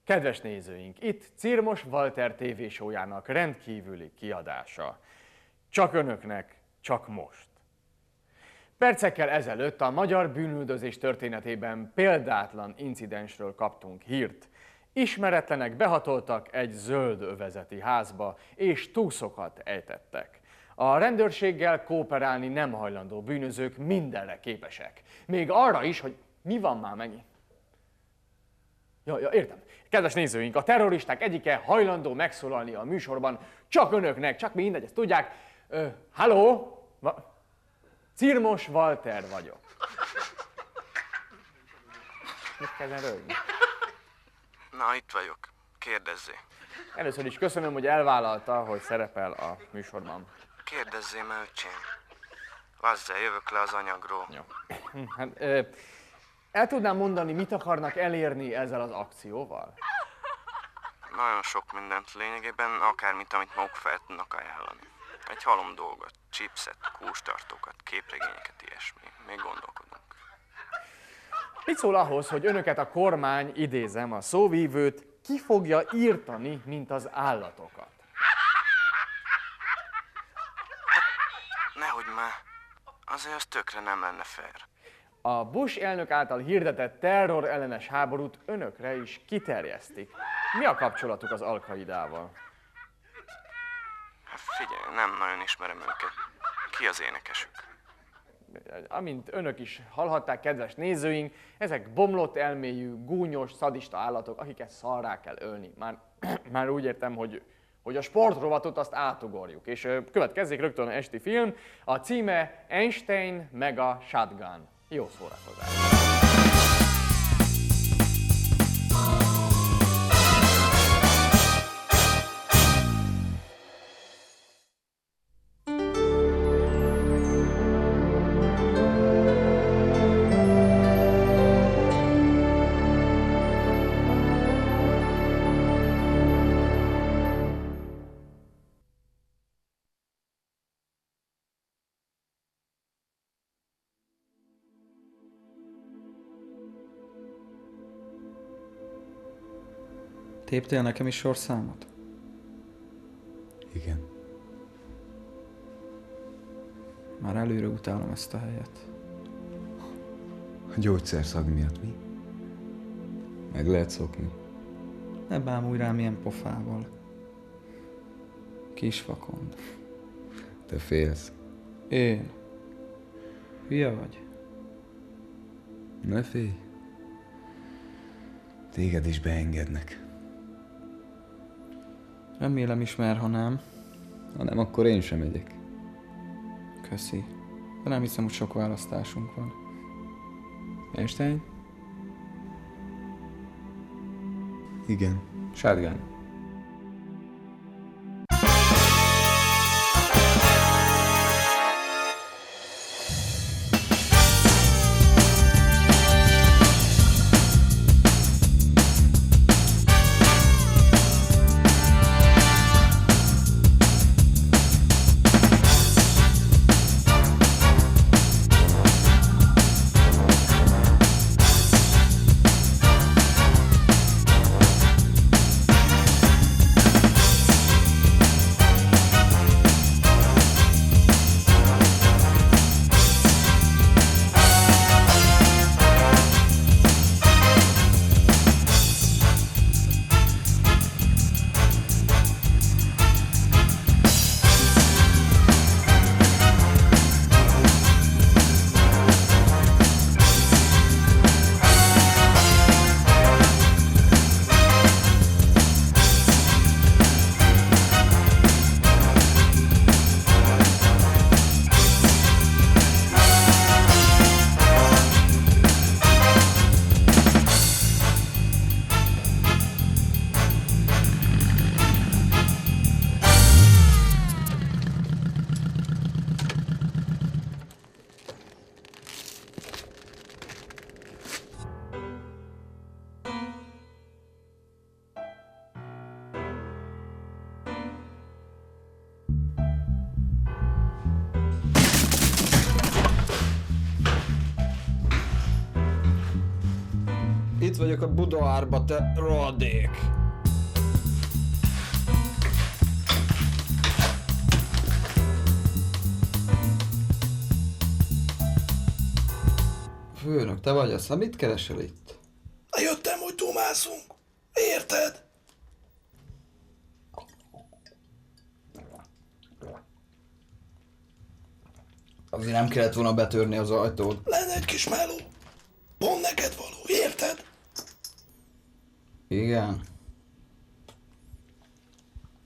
Kedves nézőink, itt Cirmos Walter TV show-jának rendkívüli kiadása. Csak önöknek, csak most. Percekkel ezelőtt a magyar bűnüldözés történetében példátlan incidensről kaptunk hírt. Ismeretlenek behatoltak egy zöld övezeti házba, és túszokat ejtettek. A rendőrséggel kooperálni nem hajlandó bűnözők mindenre képesek. Még arra is, hogy mi van már megint. Ja, értem. Kedves nézőink, a terroristák egyike hajlandó megszólalni a műsorban, csak önöknek, csak mindegy, ezt tudják. Halló? Cirmos Walter vagyok. Mit kell rögni? Na, itt vagyok. Kérdezzé. Először is köszönöm, hogy elvállalta, hogy szerepel a műsorban. Kérdezzé, mert öcsém. Vazzá, jövök le az anyagról. Jó. Hát, el tudnám mondani, mit akarnak elérni ezzel az akcióval? Nagyon sok mindent, lényegében akármit, amit maguk fel tudnak ajánlani. Egy halom dolgot, chipset, kústartókat, képregényeket, ilyesmi. Még gondolkodunk. Mit szól ahhoz, hogy önöket a kormány, idézem a szóvívőt, ki fogja írtani, mint az állatokat? Nehogy már. Azért az tökre nem lenne fair. A Bush elnök által hirdetett terrorellenes háborút önökre is kiterjesztik. Mi a kapcsolatuk az Al-Qaidával? Hát figyelj, nem nagyon ismerem őket. Ki az énekesük? Amint önök is hallhatták, kedves nézőink, ezek bomlott elméjű, gúnyos, szadista állatok, akiket szarrá kell ölni. Már úgy értem, hogy a sportrovatot azt átugorjuk. És következzék rögtön esti film, a címe Einstein meg a Shotgun. Jó szórakozás! Téptél nekem is sorszámot? Igen. Már előre utálom ezt a helyet. A gyógyszerszag miatt mi? Meg lehet szokni. Ne bámulj rám ilyen pofával. Kis vakond. Te félsz. Én? Hülye vagy? Ne félj. Téged is beengednek. Remélem ismer, ha nem. Ha nem, akkor én sem megyek. Köszi. De nem hiszem, hogy sok választásunk van. Einstein? Igen. Shotgun. itt vagyok a Budaárba, te rohadék! Főnök, te vagy az? Hát mit keresel itt? Jöttem, hogy dumászunk. Érted? Azért nem kellett volna betörni az ajtót. Lenne egy kis meló. Pont neked való, érted? Igen.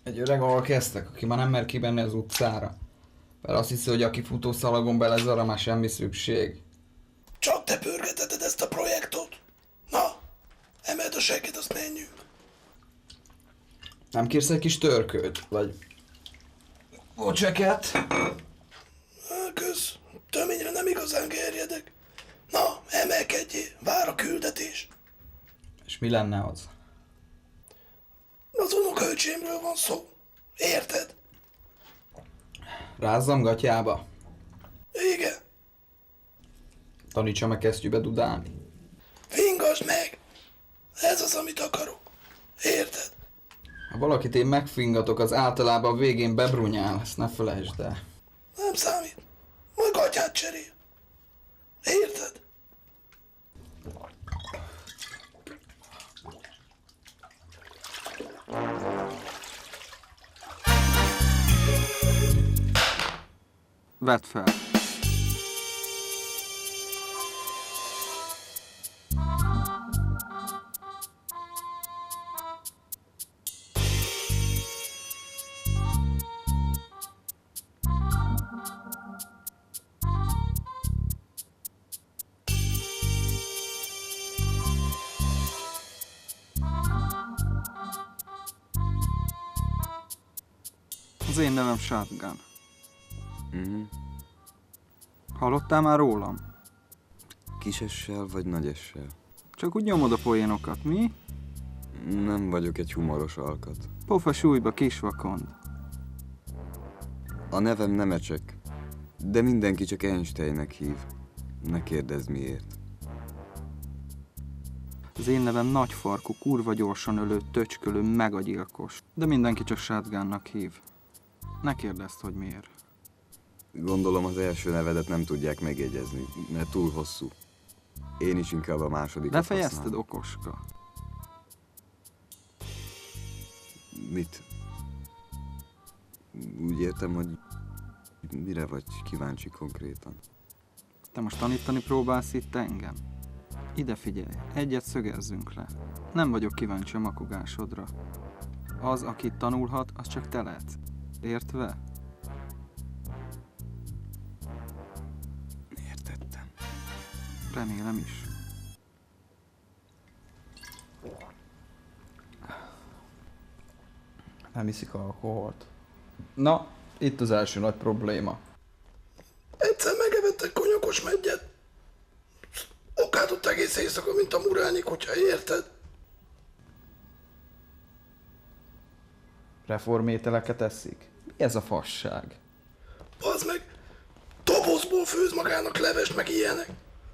Egy öreg alkeztek, aki már nem mer kibenni az utcára. Mert azt hiszi, hogy aki futószalagon belezarra, már semmi szükség. Csak te pörgeteted ezt a projektot. Na, emeld a segged, azt menjünk. Nem kérsz egy kis törköt? Vagy... Bocseket? Kösz, töményre nem igazán gerjedek. Na, emelkedjél, vár a küldetés. És mi lenne az? Az unokaöcsémről van szó. Érted? Rázzam gatyába? Igen. Tanítsam meg kesztyűbe dudálni? Fingasd meg! Ez az, amit akarok. Érted? Ha valakit én megfingatok, az általában a végén bebrunyál, ezt ne felejtsd el. Nem számít. Majd gatyát cserél. Érted? Vedd fel. Az én nevem Shotgun. Hallottál már rólam? Kisessel vagy nagyessel? Csak úgy nyomod a poénokat, mi? Nem vagyok egy humoros alkat. Pofa súlyba, kisvakond. A nevem Nemecsek, de mindenki csak Einsteinnek hív. Ne kérdezz miért. Az én nevem nagyfarkú, kurva gyorsan ölő, töcskölő, megagyilkos. De mindenki csak Shotgunnak hív. Ne kérdezd, hogy miért. Gondolom az első nevedet nem tudják megjegyezni, mert túl hosszú. Én is inkább a másodikat Befejezted, használom. okoska? Mit? Úgy értem, hogy mire vagy kíváncsi konkrétan? Te most tanítani próbálsz itt engem? Ide figyelj, egyet szögezzünk le. Nem vagyok kíváncsi a makogásodra. Az, aki tanulhat, az csak te lehetsz. Értve? Értettem. Remélem is. Nem iszik alkoholt. Na, itt az első nagy probléma. Egyszer megevett egy konyakos meggyet. Okát ott egész éjszaka, mint a murányi kutya, érted? Reformételeket eszik? Mi ez a fasság? Bazd meg, dobozból főz magának levest, meg ilyenek.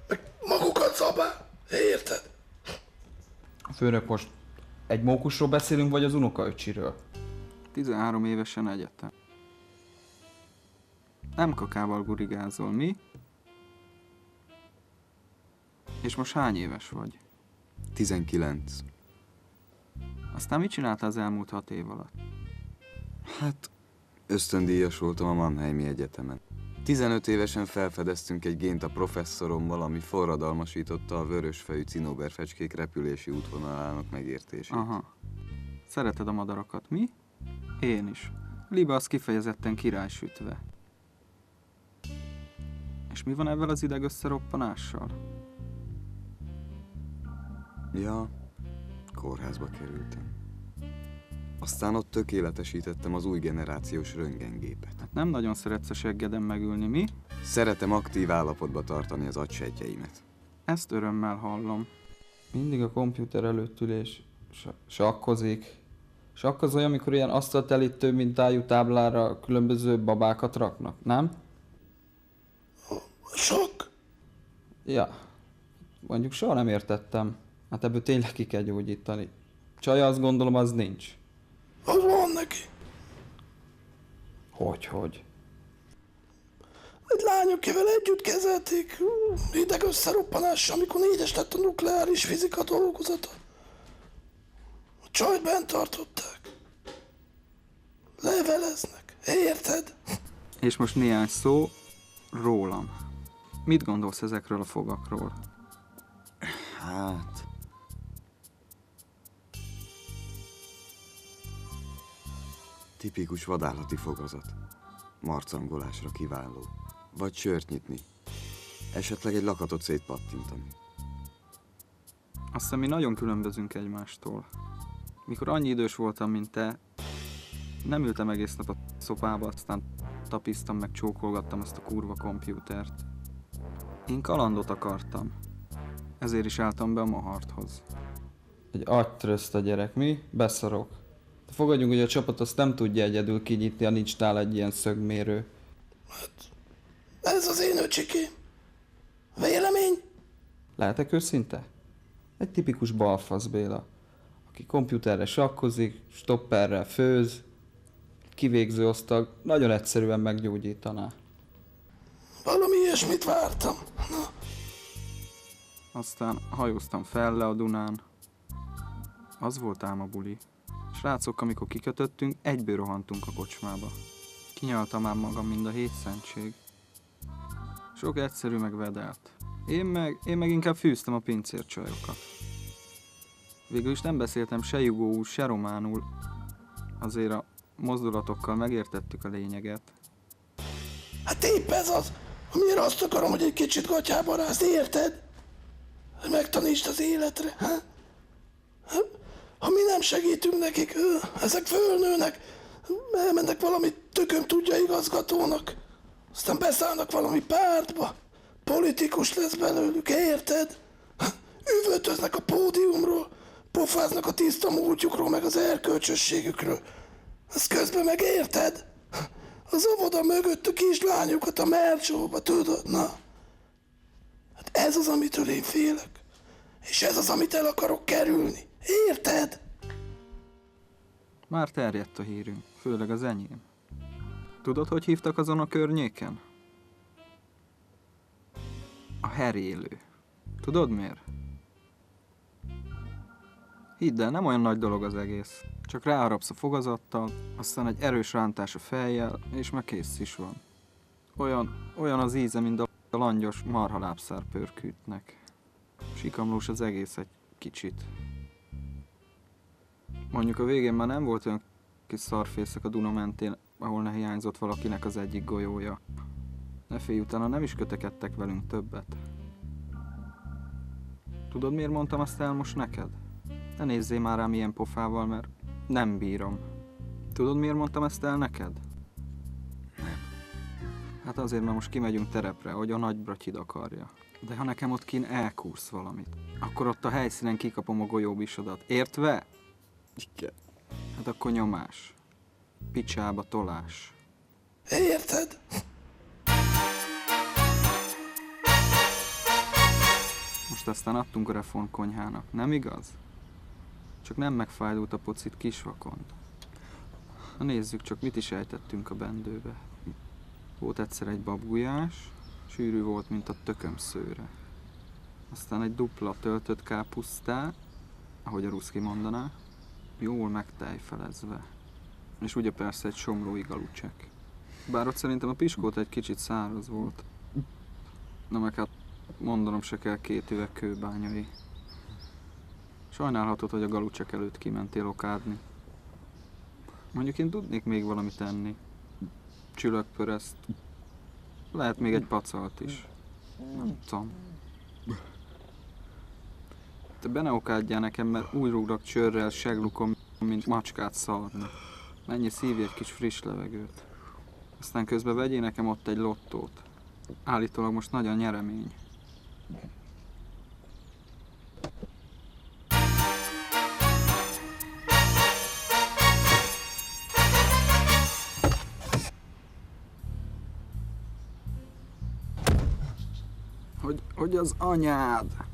Meg magukat zabál, érted? A főnök, most egy mókusról beszélünk, vagy az unokaöcsiről? 13 évesen egyetem. Nem kakával gurigázol, mi? És most hány éves vagy? 19. Aztán mit csináltál az elmúlt 6 év alatt? Hát, ösztöndíjas voltam a Mannheimi Egyetemen. 15 évesen felfedeztünk egy gént a professzorommal, ami forradalmasította a vörösfejű cinóberfecskék repülési útvonalának megértését. Aha. Szereted a madarakat, mi? Én is. Liba az kifejezetten királysütve. És mi van ezzel az ideg összeroppanással? Ja, kórházba kerültem. Aztán ott tökéletesítettem az új generációs röntgengépet. Hát nem nagyon szeretsz a seggeden megülni, mi? Szeretem aktív állapotba tartani az agysejtjeimet. Ezt örömmel hallom. Mindig a komputer előtt ül és sakkozik. Sakkozolja, amikor ilyen asztaltelítő mintájú táblára különböző babákat raknak, nem? Sok. Ja. Mondjuk soha nem értettem. Hát ebből tényleg ki kell gyógyítani. Csaja, azt gondolom, az nincs. Az van neki. Hogy? Egy lányokével együtt kezelték. Hideg összeroppanással, amikor 4-es lett a nukleáris fizika dolgozata. A csajt bent tartották. Leveleznek. Érted? És most néhány szó rólam. Mit gondolsz ezekről a fogakról? Hát... Tipikus vadállati fogazat. Marcangolásra kiváló. Vagy sört nyitni. Esetleg egy lakatot szétpattintani. Azt hiszem, mi nagyon különbözünk egymástól. Mikor annyi idős voltam, mint te, nem ültem egész nap a szobába, aztán tapisztam meg csókolgattam azt a kurva kompjútert. Én kalandot akartam. Ezért is álltam be a Maharthoz. Egy agytröszt a gyerek, mi? Beszarok. De fogadjunk, hogy a csapat azt nem tudja egyedül kinyitni, ha nincs nála egy ilyen szögmérő. Ez az én öcsikém. Vélemény? Lehetek őszinte? Egy tipikus balfasz Béla, aki komputerre sakkozik, stopperrel főz, kivégző osztag, nagyon egyszerűen meggyógyítaná. Valami ilyesmit vártam. Na, Aztán hajóztam fel le a Dunán. Az volt ám a buli. Srácok, amikor kikötöttünk, egyből rohantunk a kocsmába. Kinyaltam ám magam, mind a 7 szentség. Sok egyszerű meg vedelt. Én meg inkább fűztem a pincércsajokat. Végül is nem beszéltem se jugóul, se románul. Azért a mozdulatokkal megértettük a lényeget. hát épp ez az. Miért azt akarom, hogy egy kicsit gatyába rázd, érted? Hogy megtanítsd az életre, ha? Ha mi nem segítünk nekik, ezek fölnőnek, elmennek valami tököm tudja igazgatónak, aztán beszállnak valami pártba, politikus lesz belőlük, érted? Üvöltöznek a pódiumról, pofáznak a tiszta múltjukról, meg az erkölcsösségükről. Azt közben meg érted? Az óvoda mögött a kislányokat a mercsóba, tudod, na? Hát ez az, amitől én félek. És ez az, amit el akarok kerülni. Érted? Már terjedt a hírünk, főleg az enyém. Tudod, hogy hívtak azon a környéken? A herélő. Tudod miért? Hidd el, nem olyan nagy dolog az egész. Csak ráharapsz a fogazattal, aztán egy erős rántás a fejjel, és már kész is van. Olyan az íze, mint a langyos marhalábszár pörkűtnek. Sikamlós az egész egy kicsit. Mondjuk a végén már nem volt olyan kis szarfészek a Duna mentén, ahol ne hiányzott valakinek az egyik golyója. Ne félj, utána nem is kötekedtek velünk többet. Tudod, miért mondtam azt el most neked? Ne nézzél már rám ilyen pofával, mert nem bírom. Tudod, miért mondtam ezt el neked? Nem. Hát azért, mert most kimegyünk terepre, hogy a nagybratyid akarja. De ha nekem ott kín elkúrsz valamit, akkor ott a helyszínen kikapom a golyóbisodat. Értve? Igen. Hát akkor nyomás. Picsába tolás. Érted? Most aztán adtunk a reformkonyhának, nem igaz? Csak nem megfájdult a pocit kisvakond. Na nézzük csak, mit is ejtettünk a bendőbe. Volt egyszer egy babgulyás, sűrű volt, mint a tököm szőre. Aztán egy dupla töltött kápusztá, ahogy a ruszki mondaná, jól megtejfelezve. És ugye persze egy somrói galucsek. Bár ott szerintem a piskóta egy kicsit száraz volt. Na meg hát mondanom se kell 2 üveg kőbányai. Sajnálhatod, hogy a galucsek előtt kimentél okádni. Mondjuk én tudnék még valamit enni. Csülökpöreszt. Lehet még egy pacalt is. Nem tudom. Te be ne okádjál nekem, mert úgy rúglak csőrrel, seglukom, mint macskát szarni. Menj, szívj egy kis friss levegőt. Aztán közben vegyél nekem ott egy lottót. Állítólag most nagy a nyeremény. Hogy az anyád?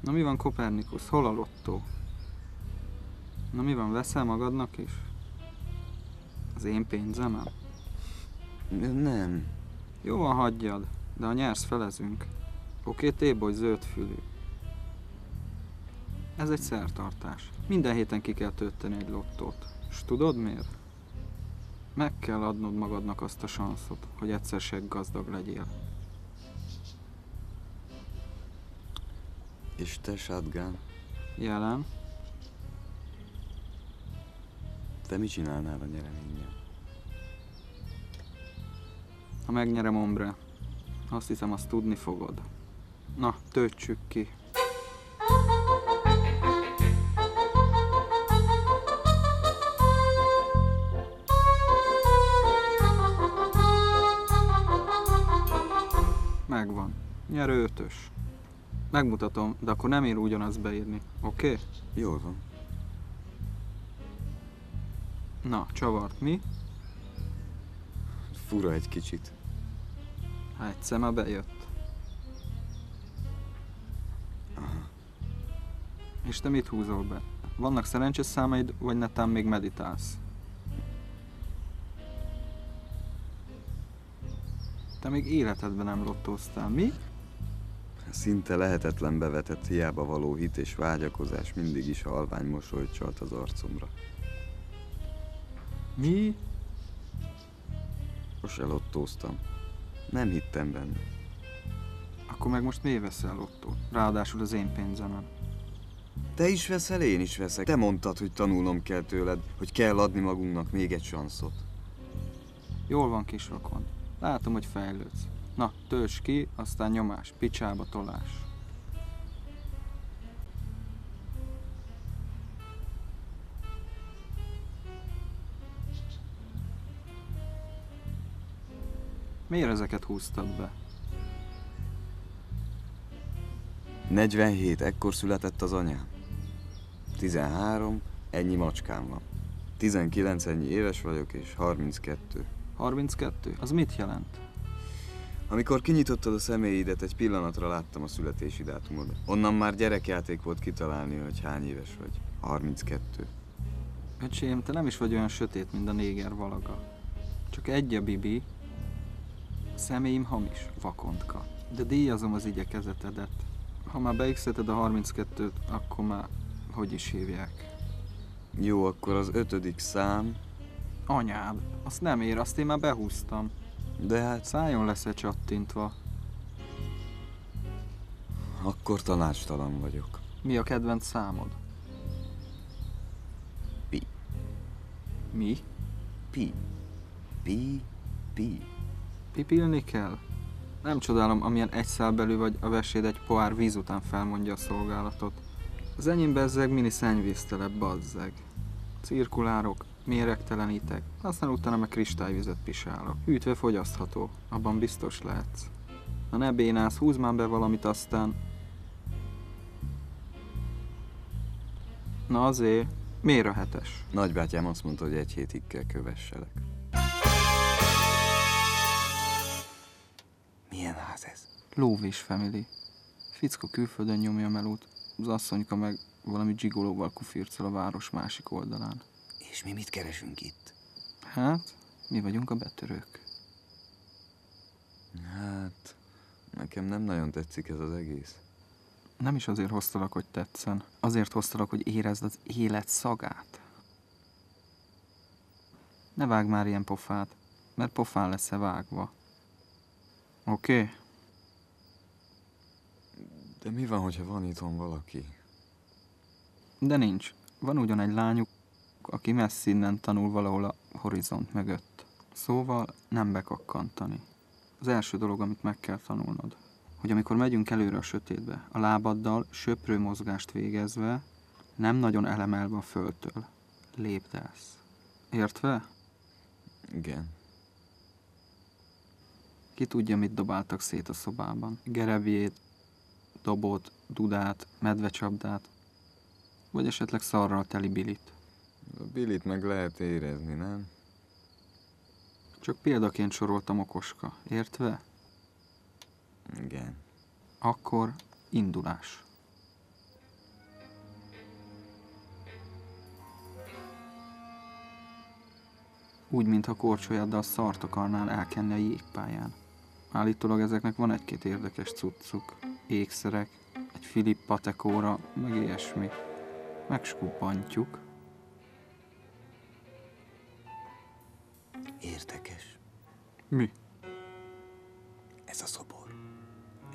Na mi van, Kopernikus? Hol a lottó? Na mi van, veszel magadnak is? Az én pénzemen? Nem. Jó van, hagyjad, de ha nyersz, felezünk. Oké, téboly zöldfülű. Ez egy szertartás. Minden héten ki kell tölteni egy lottót. És tudod miért? Meg kell adnod magadnak azt a sanszot, hogy egyszer se gazdag legyél. És te, Shotgun, Jelen? te mit csinálnál a nyereményen? Ha megnyerem, Ombre, azt hiszem, azt tudni fogod. Na, töltsük ki. Megvan. Nyerő 5-ös. Megmutatom, de akkor nem ér ugyanazt beírni, oké? Jól van. Na, csavart mi? Fura egy kicsit. Hát egyszer már bejött. És te mit húzol be? Vannak szerencsés számaid, vagy netán még meditálsz? Te még életedben nem lottóztál, mi? Szinte lehetetlen bevetett hiába való hit és vágyakozás mindig is halvány mosolyt csalt az arcomra. Mi? Sose lottóztam. Nem hittem benne. Akkor meg most miért veszel lottót? Ráadásul az én pénzemen. Te is veszel, én is veszek. Te mondtad, hogy tanulnom kell tőled, hogy kell adni magunknak még egy sanszot. Jól van, kisrokon. Látom, hogy fejlődsz. Na, tölts ki, aztán nyomás, picsába tolás. Miért ezeket húztad be? 47, ekkor született az anyám. 13, ennyi macskám van. 19, ennyi éves vagyok, és 32. 32? Az mit jelent? Amikor kinyitottad a személyidet, egy pillanatra láttam a születési dátumodat. Onnan már gyerekjáték volt kitalálni, hogy hány éves vagy. 32. Öcsém, te nem is vagy olyan sötét, mint a néger valaga. Csak egy a bibi. A személyim hamis, vakontka. De díjazom az igyekezetedet. Ha már beixelted a 32-t, akkor már hogy is hívják? Jó, akkor az 5. szám, Anyád, azt nem ér, azt én már behúztam. de hát Szájon lesz-e csattintva? akkor tanácstalan vagyok. Mi a kedvenc számod? Pi. Mi? Pi. Pi. Pi. Pipilni kell? Nem csodálom, amilyen egy szál belül vagy a veséd egy pohár víz után felmondja a szolgálatot. Az enyém bezzeg mini szennyvíztelep, bazzeg. Cirkulárok, méregtelenítek, aztán utána meg kristályvizet pisálok. Hűtve fogyasztható, abban biztos lehetsz. Na ne bénálsz, húzz már be valamit aztán. Na azért, miért a 7-es? Nagybátyám azt mondta, hogy egy hétig kell kövesselek. Milyen ház ez? Lóvés family. Fickó külföldön nyomja a melót, az asszonyka meg valami dzsigolóval kufircol a város másik oldalán. És mi mit keresünk itt? Hát, mi vagyunk a betörők. Hát, nekem nem nagyon tetszik ez az egész. Nem is azért hoztalak, hogy tetszen. Azért hoztalak, hogy érezd az élet szagát. Ne vágj már ilyen pofát, mert pofán lesz-e vágva. Oké? De mi van, hogyha van itthon valaki? De nincs. Van ugyan egy lányuk, aki messzinnen tanul valahol a horizont mögött. Szóval nem bekakkantani. Az első dolog, amit meg kell tanulnod, hogy amikor megyünk előre a sötétbe, a lábaddal söprő mozgást végezve, nem nagyon elemelve a földtől, lépdelsz. Értve? Igen. Ki tudja, mit dobáltak szét a szobában. Gerebjét, dobot, dudát, medvecsapdát, vagy esetleg szarral teli bilit. A Billit meg lehet érezni, nem? Csak példaként soroltam okoska, értve? Igen. Akkor indulás. Úgy, mintha korcsolyaddal szart akarnál elkenni a jégpályán. Állítólag ezeknek van egy-két érdekes cuccuk. Ékszerek, egy Philip patekóra, meg ilyesmi. Megskubbantjuk. Érdekes. Mi? Ez a szobor.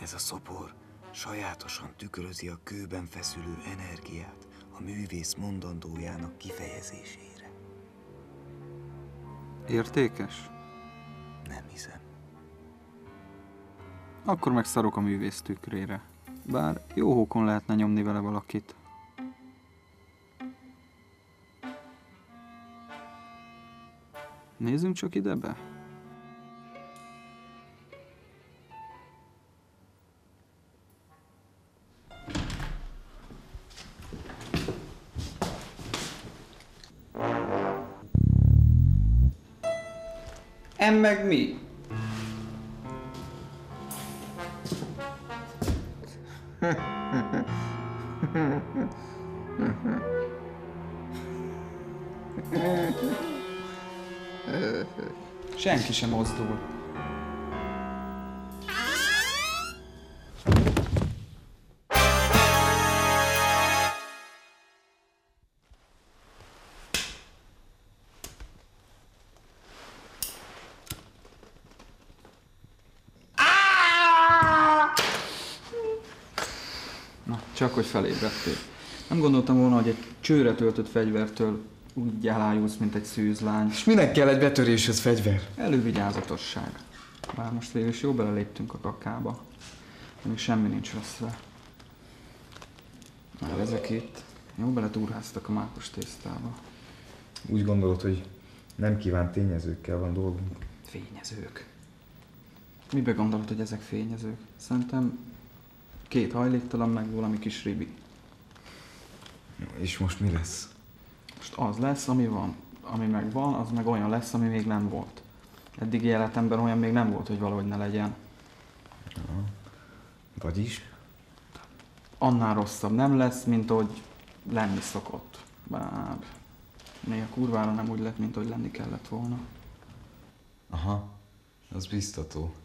Ez a szobor sajátosan tükrözi a kőben feszülő energiát a művész mondandójának kifejezésére. Értékes? Nem hiszem. Akkor meg szarok a művész tükrére. Bár jó hókon lehetne nyomni vele valakit. Nézzünk csak ide be. Meg mi? Senki sem mozdul. Na, csak hogy felébredtél. Nem gondoltam volna, hogy egy csőre töltött fegyvertől úgy elájulsz, mint egy szűzlány. És minek kell egy betöréshez fegyver? Elővigyázatosság. Bár most végül is jó beleléptünk a kakába. Még semmi nincs veszve. Már ezek itt jó beletúrháztak a mákos tésztába. Úgy gondolod, hogy nem kívánt tényezőkkel van dolgunk? Fényezők. Mibe gondolod, hogy ezek fényezők? Szerintem 2 hajléktalan meg valami kis ribi. És most mi lesz? Most az lesz, ami van. Ami meg van, az meg olyan lesz, ami még nem volt. Eddigi életemben olyan még nem volt, hogy valahogy ne legyen. Vagyis? Annál rosszabb nem lesz, mint hogy lenni szokott. Bár néha kurvára nem úgy lett, mint hogy lenni kellett volna. Aha, az biztató.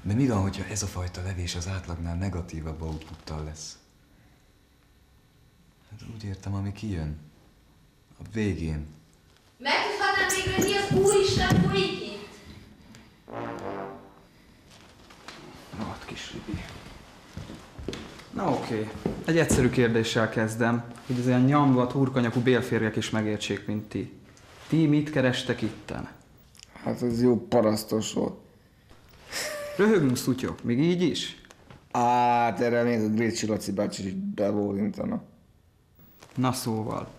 De mi van, hogyha ez a fajta levés az átlagnál negatívabb outputtal lesz? Hát úgy értem, ami kijön. A végén. Megtudhatnám végre, hogy mi az Úristen folyik itt? Rohadt kis ribi. Na oké. Egy egyszerű kérdéssel kezdem, hogy az ilyen nyomvat, hurkanyakú bélférjek is megértsék, mint ti. Ti mit kerestek itten? Hát ez jó parasztos volt. Röhögünk, szutyok, még így is? Hát erre még a Grécsi Laci bácsi is bebólintana. Na szóval,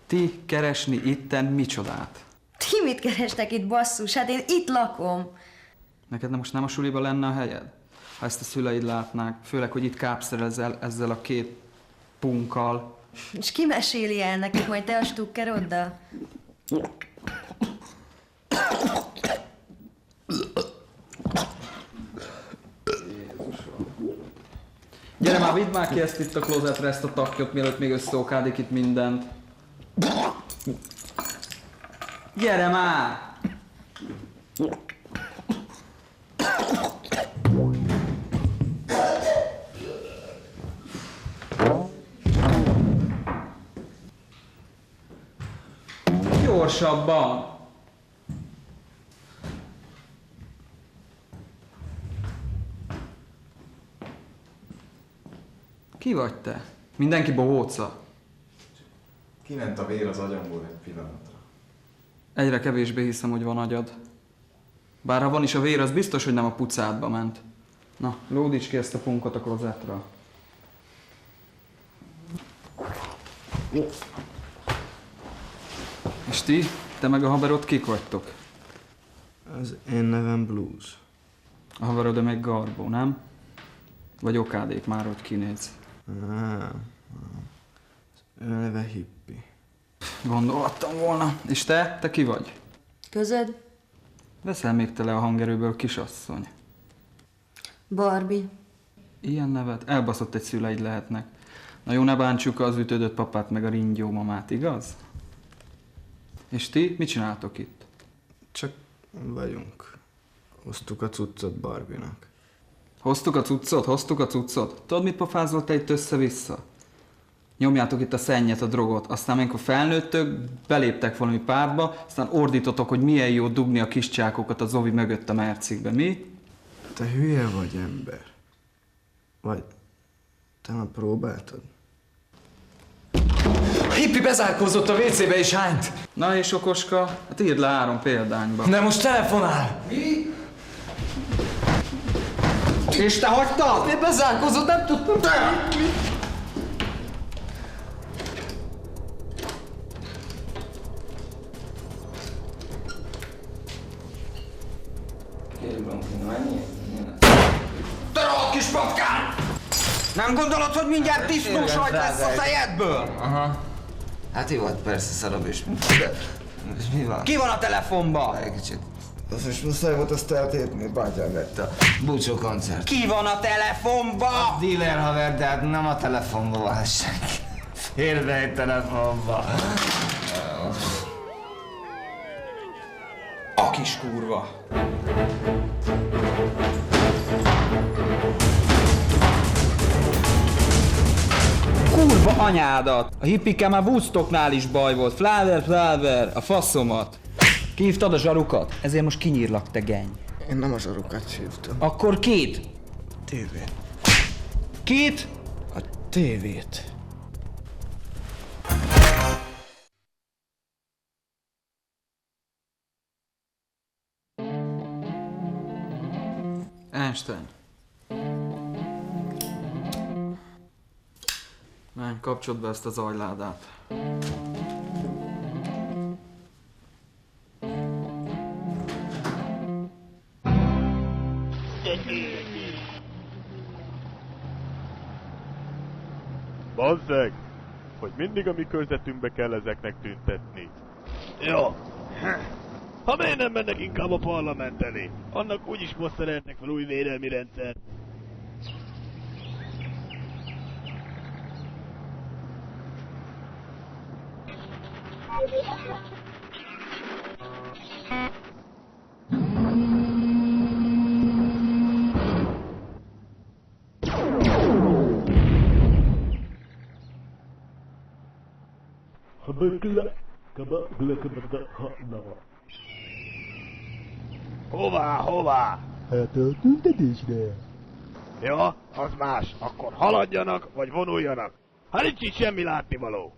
ti keresni itten micsodát? Ti mit kerestek itt, basszus? Hát én itt lakom. Neked most nem a suliba lenne a helyed? Ha ezt a szüleid látnák, főleg, hogy itt kápszerezel ezzel a 2 punkkal. És ki meséli el nekik, majd te a stukkeroddal? Gyere már, vidd már ki ezt itt a klozetre, ezt a takjot, mielőtt még összeokádik itt mindent. Gyere már! Gyorsabban! Ki vagy te? Mindenki bohóca. Kiment a vér az agyamból egy pillanatra. Egyre kevésbé hiszem, hogy van agyad. Bár ha van is a vér, az biztos, hogy nem a pucádba ment. Na, lódíts ki ezt a punkot a klozetra. És ti? Te meg a haverod kik vagytok? Az én nevem Blues. A haverod meg Garbó, nem? Vagy okádék már, hogy kinéz. Nem. Az ő neve Hippi. Gondolhattam volna. És te? Te ki vagy? Közöd? Veszel még te le a hangerőből, kisasszony. Barbie. Ilyen nevet? Elbaszott egy szüleid lehetnek. Na jó, ne bántsuk az ütődött papát meg a ringyó mamát, igaz? És ti mit csináltok itt? Csak vagyunk. Hoztuk a cuccot Barbie-nak. Hoztuk a cuccot? Tudod, mit pofázol te itt össze-vissza? Nyomjátok itt a szennyet, a drogot, aztán amikor felnőttök, beléptek valami pártba, aztán ordítotok, hogy milyen jó dugni a kis csákokat a Zovi mögött a mercikbe. Mi? Te hülye vagy, ember. Vagy te már próbáltad? A hippi bezárkózott a WC-be és hányt. Na és okoska, hát írd le 3 példányba. De most telefonál. Mi? És te hagytad? Én bezárkózott, nem tudtam. Te rohadt kis patkán! Nem gondolod, hogy mindjárt disznós rajt lesz a fejedből? Aha. Hát jó, hát persze szarabb is. Mi van? Ki van a telefonban? Egy kicsit. Az most muszáj volt azt eltépni, bátyám vette a búcsú koncert. Ki van a telefonban? A dealer haver, de hát nem a telefonba válság. Félbe egy telefonba. A kis kurva. Kurva anyádat! A hippikkel már Woodstocknál is baj volt. Flower, a faszomat. Kihívtad a zsarukat? Ezért most kinyírlak, te geny. Én nem a zsarukat hívtam. Akkor két? Tévét. Két? A tévét. Einstein. Menj, kapcsold be ezt az ajládát. Bazzeg, hogy mindig a mi körzetünkbe kell ezeknek tüntetni. Jó. Ha miért nem mennek inkább a parlament elé? Annak úgyis most szereltek fel új védelmi rendszer. Hová? Hát a tüntetésre. Ja, az más. Akkor haladjanak, vagy vonuljanak. Hát nincs itt semmi látnivaló.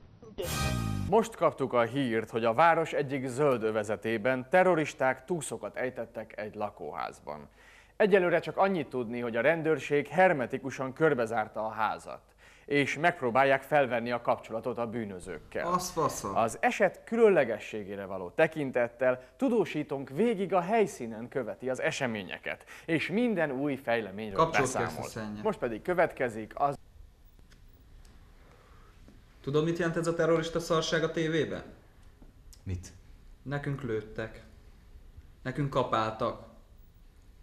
Most kaptuk a hírt, hogy a város egyik zöld övezetében terroristák túszokat ejtettek egy lakóházban. Egyelőre csak annyit tudni, hogy a rendőrség hermetikusan körbezárta a házat, és megpróbálják felvenni a kapcsolatot a bűnözőkkel. Az faszom. Az eset különlegességére való tekintettel tudósítónk végig a helyszínen követi az eseményeket, és minden új fejleményről beszámol. Most pedig következik az... Tudod, mit jelent ez a terrorista szarság a tévében? Mit? Nekünk lőttek. Nekünk kapáltak.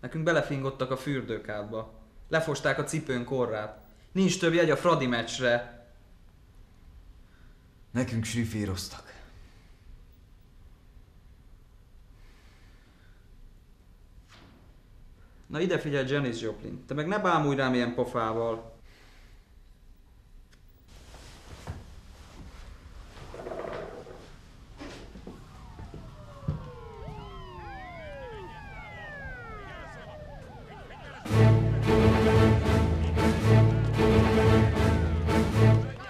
Nekünk belefingottak a fürdőkádba. Lefosták a cipőnk orrát. Nincs több jegy a Fradi meccsre. Nekünk srifíroztak. Na ide figyelj, Janis Joplin. Te meg ne bámulj rám ilyen pofával.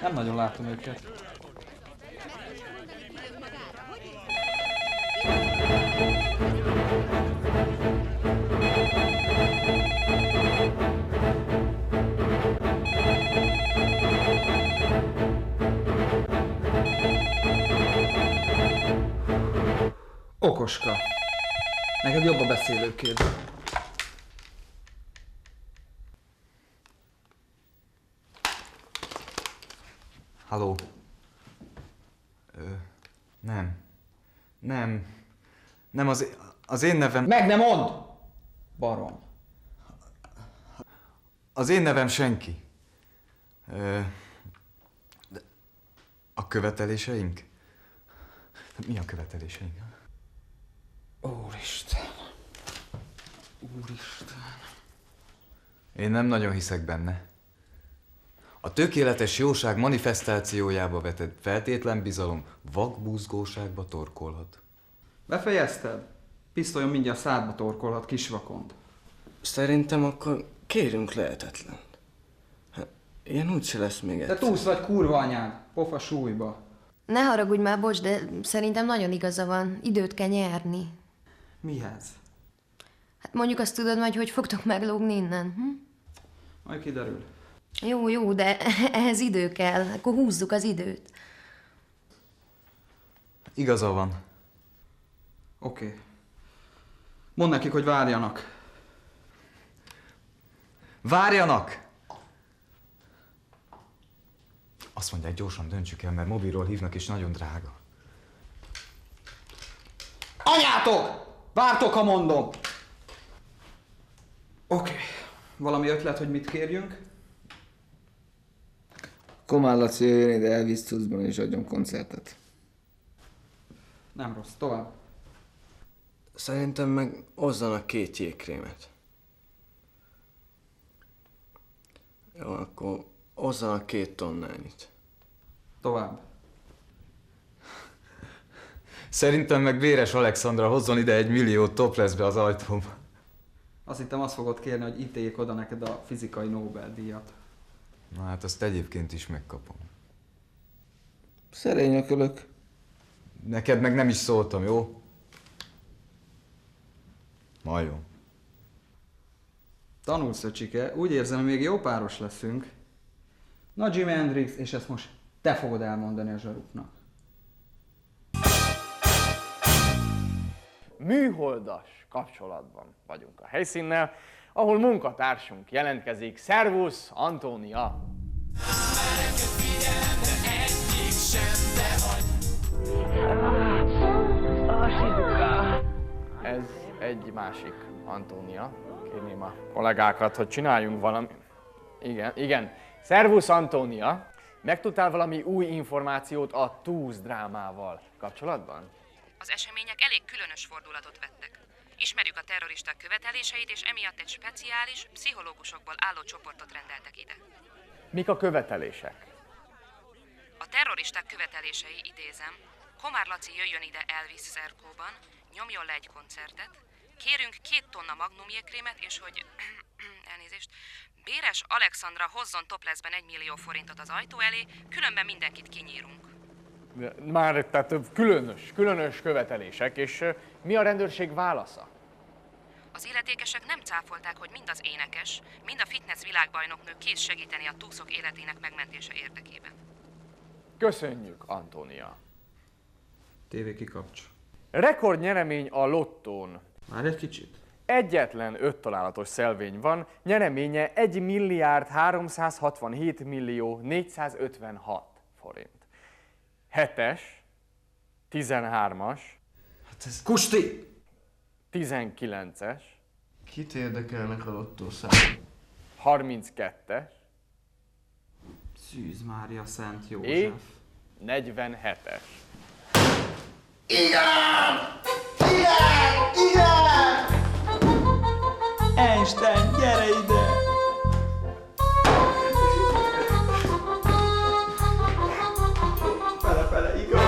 Nem nagyon látom őket. Okoska. Neked jobb a beszélőkéd. Halló? Nem, az én nevem... Meg nem mond! Barom. Az én nevem senki. A követeléseink? Mi a követeléseink? Úristen. Úristen. Én nem nagyon hiszek benne. A tökéletes jóság manifestációjába vetett feltétlen bizalom vakbuzgóságba torkolhat. Befejezted? Pisztolyon mindjárt szádba torkolhat, kisvakond. Szerintem akkor kérünk lehetetlent. Hát, ilyen úgyse lesz még egyszer. Te túlsz vagy, kurva anyád, pofa súlyba. Ne haragudj már, bocs, de szerintem nagyon igaza van. Időt kell nyerni. Mihez? Hát mondjuk azt tudod majd, hogy fogtok meglógni innen, Majd kiderül. Jó, de ehhez idő kell. Akkor húzzuk az időt. Igaza van. Oké. Mondd nekik, hogy várjanak. Várjanak! Azt mondják, gyorsan döntsük el, mert mobilról hívnak és nagyon drága. Anyátok! Vártok, ha mondom! Oké. Valami ötlet, hogy mit kérjünk? Komár Laci jöjjön ide Elvis Tuszban és adjon koncertet. Nem rossz, tovább. Szerintem meg hozzanak 2 jégkrémet. Jó, akkor hozzanak 2 tonnányit. Tovább. Szerintem meg Véres Alexandra hozzon ide 1 millió topleszbe az ajtóba. Azt hittem azt fogod kérni, hogy ítéljék oda neked a fizikai Nobel-díjat. Na hát azt egyébként is megkapom. Szerény ökölök. Neked meg nem is szóltam, jó? Majom. Tanulsz, öcsike. Úgy érzem, hogy még jó páros leszünk. Na, Jimi Hendrix, és ezt most te fogod elmondani a zsaruknak. Műholdas kapcsolatban vagyunk a helyszínnel, ahol munkatársunk jelentkezik. Szervusz, Antónia! Ez egy másik Antónia. Kérném a kollégákat, hogy csináljunk valami... Igen. Szervusz, Antónia! Megtudtál valami új információt a Túsz drámával kapcsolatban? Az események elég különös fordulatot vettek. Ismerjük a terroristák követeléseit, és emiatt egy speciális, pszichológusokból álló csoportot rendeltek ide. Mik a követelések? A terroristák követelései, idézem, Komár Laci jöjjön ide Elvis Szerkóban, nyomjon le egy koncertet, kérünk 2 tonna magnum jégkrémet, és hogy, elnézést, Véres Alexandra hozzon topleszben 1 millió forintot az ajtó elé, különben mindenkit kinyírunk. Már tehát különös követelések, és mi a rendőrség válasza? Az illetékesek nem cáfolták, hogy mind az énekes, mind a fitness világbajnoknő kész segíteni a túszok életének megmentése érdekében. Köszönjük, Antónia. TV kikapcs. Rekordnyeremény a lottón. Várj egy kicsit. Egyetlen 5 találatos szelvény van, nyereménye 1 milliárd 367 millió 456 forint. 7-es, 13-as, Hát ez... Kusti! 19-es, Kit érdekelnek a lottószám? 32-es, Szűz Mária Szent és József. 47-es. Igen! Einstein, gyere ide! Fele, igaz?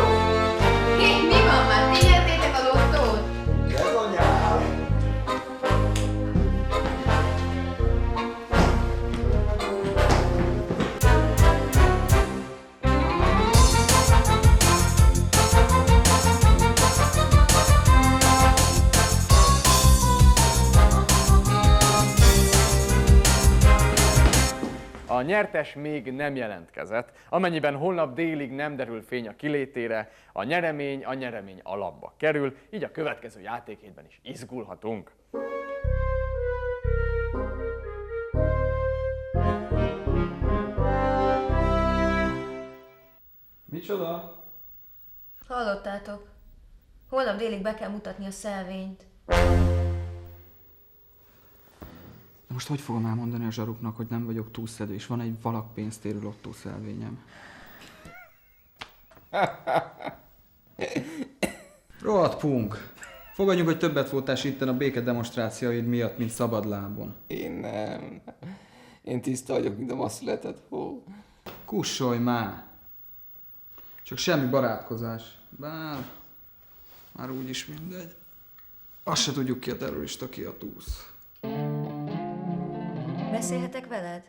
Mi van már? Ti nyertétek a lottót? Ez anyám! A nyertes még nem jelentkezett, amennyiben holnap délig nem derül fény a kilétére, a nyeremény alapba kerül, így a következő játékhétben is izgulhatunk. Micsoda? Hallottátok? Holnap délig be kell mutatni a szelvényt. De most hogy fogom elmondani a zsaruknak, hogy nem vagyok túlszedő, és van egy valak pénztérű lottószelvényem? Rohadt punk. Fogadjunk, hogy többet voltál itten a béke demonstrációid miatt, mint szabadlábon. Én nem. Én tiszta vagyok, mint a ma született hó. Kussolj már! Csak semmi barátkozás. Bár... már úgyis mindegy. Azt se tudjuk ki a terrorista, ki a túsz. Beszélhetek veled?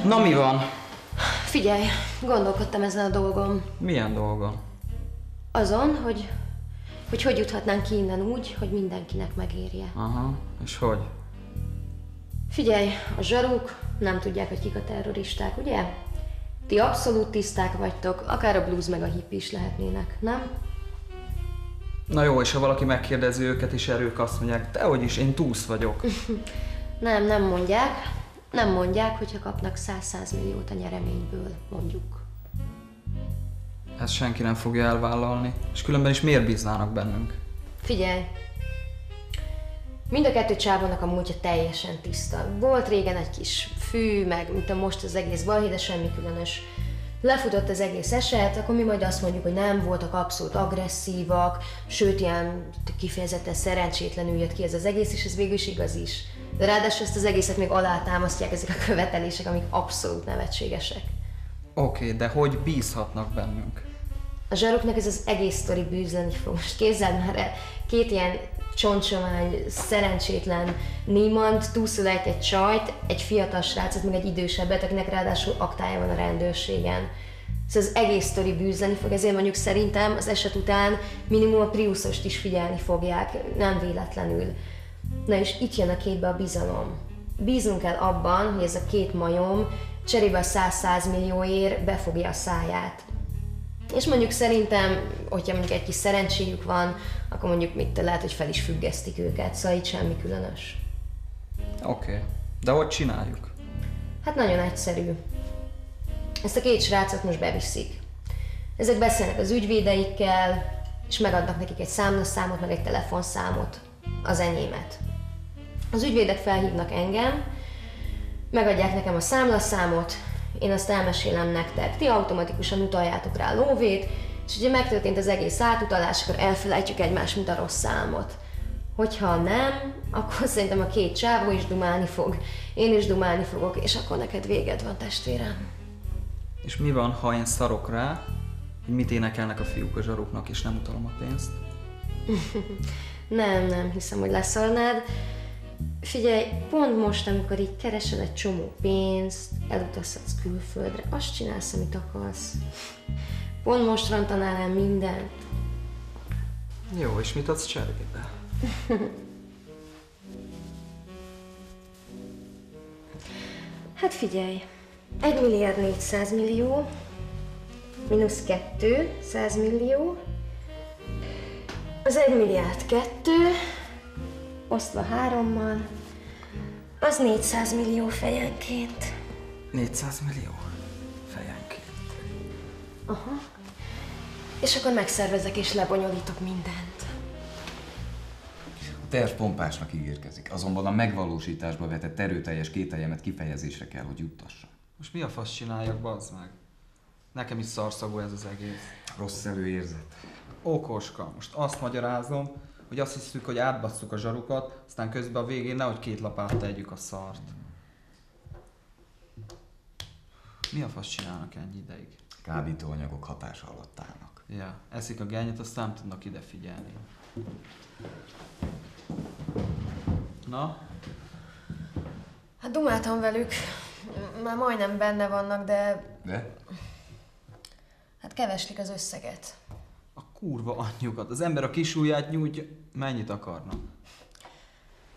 Na mi van? Figyelj, gondolkodtam ezen a dolgon. Milyen dolgon? Azon, hogy juthatnánk ki innen úgy, hogy mindenkinek megérje. Aha, és hogy? Figyelj, a zsaruk nem tudják, hogy kik a terroristák, ugye? Ti abszolút tiszták vagytok, akár a blues meg a hippi is lehetnének, nem? Na jó, és ha valaki megkérdezi őket, és erők azt mondják, dehogy is, én túsz vagyok. Nem mondják. Nem mondják, hogyha kapnak 100 milliót a nyereményből, mondjuk. Ezt senki nem fogja elvállalni, és különben is miért bíznának bennünk? Figyelj! Mind a kettő csávónak a múltja teljesen tiszta. Volt régen egy kis fű, meg mint most az egész balhé, de semmi különös. Lefutott az egész eset, akkor mi majd azt mondjuk, hogy nem voltak abszolút agresszívak, sőt ilyen kifejezetten szerencsétlenül jött ki ez az egész, és ez végül is igaz is. De ráadásul ezt az egészet még alátámasztják ezek a követelések, amik abszolút nevetségesek. Oké, de hogy bízhatnak bennünk? A zsaruknak ez az egész sztori bűzleni fog. Most képzeld már el, két ilyen csontsomány, szerencsétlen Niemand túlszul egy csajt, egy fiatal srácot, meg egy idősebbet, akinek ráadásul aktája van a rendőrségen. Szóval az egész sztori bűzleni fog, ezért mondjuk szerintem az eset után minimum a Priusost is figyelni fogják, nem véletlenül. Na és itt jön a képbe a bizalom. Bíznunk kell abban, hogy ez a két majom cserébe a 100 millióért befogja a száját. És mondjuk szerintem, hogyha mondjuk egy kis szerencséjük van, akkor mondjuk lehet, hogy fel is függesztik őket, szóval itt semmi különös. Oké, de hogy csináljuk? Hát nagyon egyszerű. Ezt a két srácot most beviszik. Ezek beszélnek az ügyvédeikkel, és megadnak nekik egy számlaszámot, meg egy telefonszámot, az enyémet. Az ügyvédek felhívnak engem, megadják nekem a számlaszámot, én azt elmesélem nektek, ti automatikusan utaljátok rá lóvét, és ugye megtörtént az egész átutalás, akkor elfelejtjük egymást, mint a rossz számot. Hogyha nem, akkor szerintem a két csávó is dumálni fog, én is dumálni fogok, és akkor neked véged van, testvérem. És mi van, ha én szarok rá, hogy mit énekelnek a fiúk a zsaruknak, és nem utalom a pénzt? Nem hiszem, hogy leszarnád. Figyelj, pont most, amikor így keresel egy csomó pénzt, elutazhatsz külföldre, azt csinálsz, amit akarsz. Pont most rontanál el mindent. Jó, és mit adsz cserébe? Hát figyelj, 1 milliárd 400 millió, mínusz 2 100 millió, az 1 milliárd 2, osztva 3-mal, az 400 millió fejenként. 400 millió fejenként. Aha. És akkor megszervezek és lebonyolítok mindent. A terv pompásnak ígérkezik, azonban a megvalósításba vetett erőteljes kételjemet kifejezésre kell, hogy juttassam. Most mi a fasz csináljak, bazd meg? Nekem is szarszagú ez az egész. Rossz előérzet. Okoska, most azt magyarázom, hogy azt hiszük, hogy átbasszuk a zsarukat, aztán közben a végén nehogy 2 lapáttal tegyük a szart. Mi a fasz csinálnak ennyi ideig? Kábítóanyagok hatása alatt állnak. Ja, eszik a gennyet, aztán nem tudnak ide figyelni. Na? Hát dumáltam velük, már majdnem benne vannak, de... De? Hát keveslik az összeget. A kurva anyjukat, az ember a kis ujját nyújtja, mennyit akarna?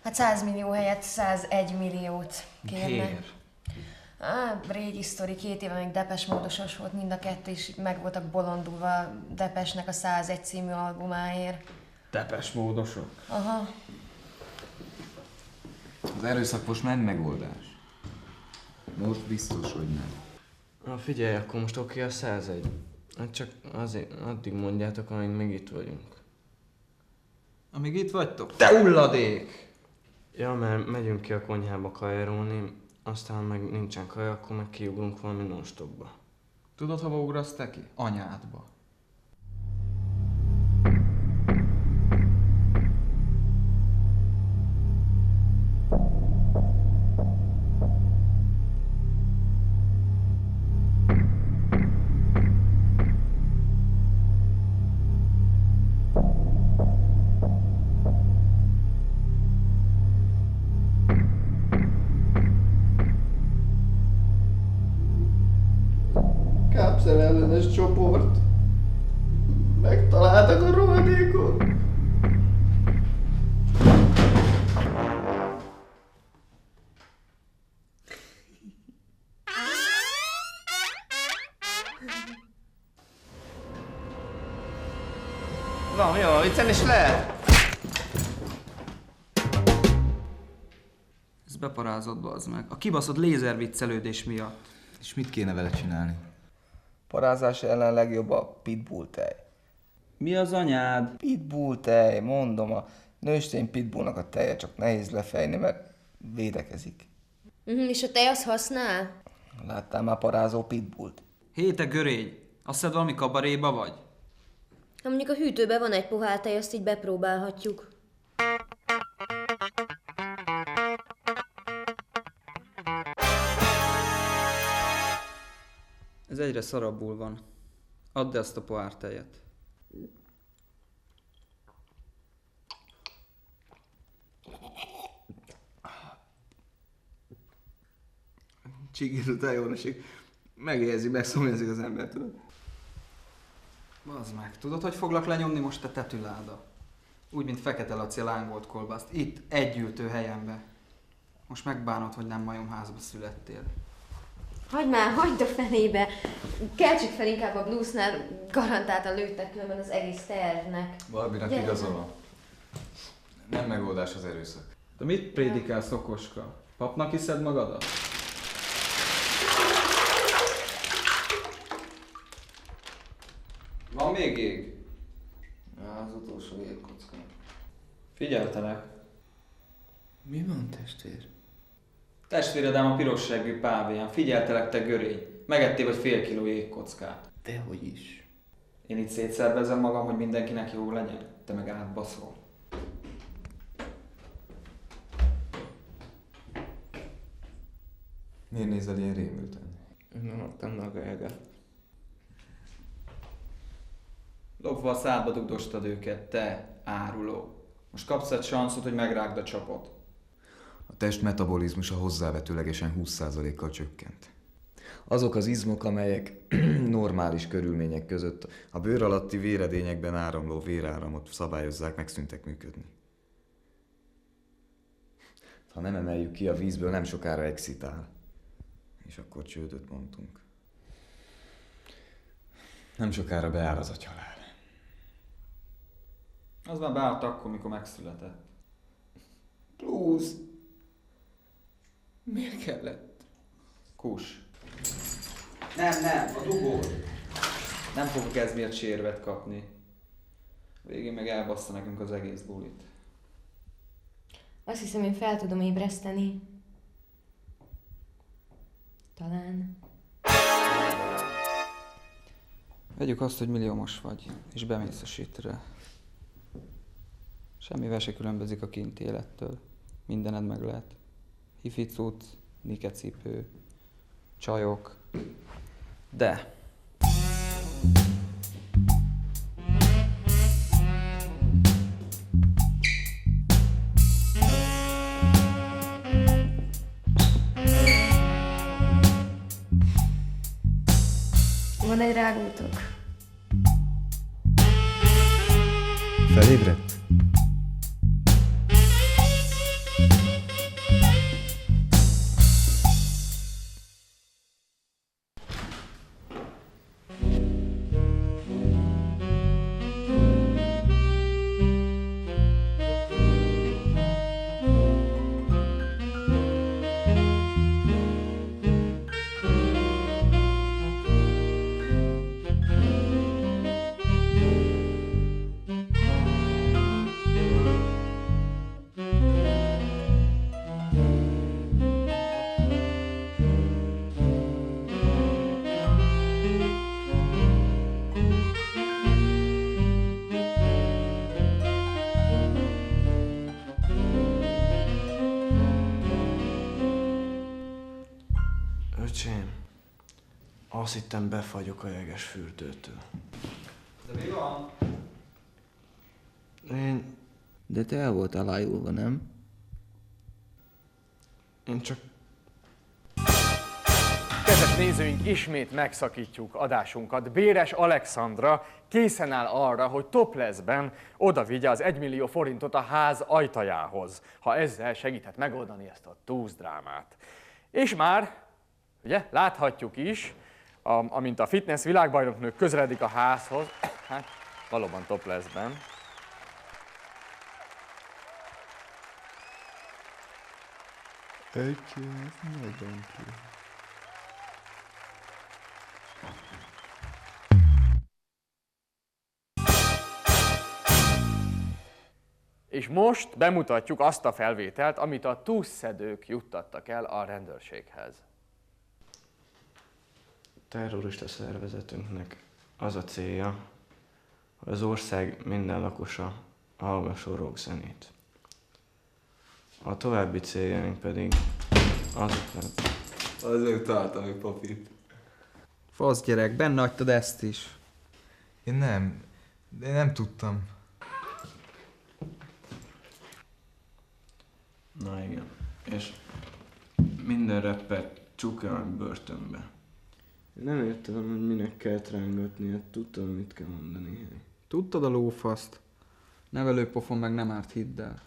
Hát 100 millió helyett 101 milliót kérne. Miért? Régi sztori, 2 éve még Depeche Módosos volt mind a kettő, és meg voltak bolondulva Depesnek a 101 című albumáért. Depeche Módosok? Aha. Az erőszak most nem megoldás. Most biztos, hogy nem. Na figyelj, akkor most oké a 101. Hát csak azért, addig mondjátok, amíg még itt vagyunk. Amíg itt vagytok? Te hulladék! Ja, mert megyünk ki a konyhába kajálni, aztán meg nincsen kaja, akkor meg kiugrunk valami non-stopba. Tudod, hova ugrasz te ki? Anyádba. Kápszer ellenes csoport. Megtaláltak a rohadékot. Na, jó, viccen is lehet. Ez beparázott, bazd meg. A kibaszott lézerviccelődés miatt. És mit kéne vele csinálni? Parázás ellen legjobb a pitbull tej. Mi az anyád? Pitbull tej, mondom, a nőstény pitbullnak a teje, csak nehéz lefejni, mert védekezik. És a te azt használ? Láttál már parázó pitbullt? Hé, te görény! Azt hiszed valami kabaréba vagy? Ha mondjuk a hűtőben van egy pohár tej, azt így bepróbálhatjuk. Ez egyre szarabbul van. Add ezt a pohár tejet. Csigirú tejónosig. Megérzi, megszomjazik az ember, tudod? Bazd meg, tudod, hogy foglak lenyomni most a tetüláda? Úgy, mint Fekete Laci a lángolt kolbászt. Itt, egy ültő helyembe. Most megbánod, hogy nem majomházba születtél. Hagyd már, hagyd a fenébe! Keltsük fel inkább a bluesnál, garantáltan lőttek különben az egész tervnek. Barbinak igaza van. Nem megoldás az erőszak. De mit prédikálsz, okoska? Papnak hiszed magadat? Van még ég? Ja, az utolsó jégkocka. Figyeltelek. Mi van, testvér? Testvéredám a piros seggű pávéján. Figyeltelek, te görény. Megettél vagy fél kiló jégkockát. Dehogy is. Én itt szétszervezem magam, hogy mindenkinek jó legyen. Te meg átbaszol. Miért nézel ilyen rémülten? Nem adtam meg a jeget. Lopva a szádba dugdostad őket, te, áruló. Most kapsz egy sanszot, hogy megrágd a csapot. A test metabolizmusa hozzávetőlegesen 20%-kal csökkent. Azok az izmok, amelyek normális körülmények között a bőr alatti véredényekben áramló véráramot szabályozzák, megszűntek működni. Ha nem emeljük ki a vízből, nem sokára excitál. És akkor csődöt mondtunk. Nem sokára beáll az agyhalál. Az már beállt akkor, mikor megszületett. Blues. Miért kellett? Kus. Nem, a dugó. Nem fogok ez miatt sérvet kapni. Végén meg elbassza nekünk az egész bulit. Azt hiszem, én fel tudom ébreszteni. Talán. Vegyük azt, hogy milliómos vagy, és bemész a shitre. Semmivel se különbözik a kinti élettől. Mindened meg lehet. Hifi cucc, nikecipő, csajok. De... Van egy rágótok. Felébredt? Öcsém, azt hittem befagyok a jegesfürdőtől. De mi van? De te el voltál ájulva, nem? Én csak... Kedves nézőink, ismét megszakítjuk adásunkat. Béres Alexandra készen áll arra, hogy toplessben oda vigye az 1 millió forintot a ház ajtajához, ha ezzel segíthet megoldani ezt a túszdrámát. És már, ugye, láthatjuk is, amint a fitness világbajnoknők közeledik a házhoz, hát valóban toplessben. Öcsém, ez nagyon ki. És most bemutatjuk azt a felvételt, amit a túszszedők juttattak el a rendőrséghez. Terrorista szervezetünknek az a célja, hogy az ország minden lakosa hallgasson rockzenét. A további céljaink pedig azok lett. Azért találtam egy papírt. Fasz gyerek, benne hagytad ezt is. Én nem tudtam. Na igen. És minden rappert csukjanak börtönbe. Én nem értem, hogy minek kell rángatni, hát tudtam, mit kell mondani. Tudtad a lófaszt? Nevelőpofon meg nem árt, hidd el.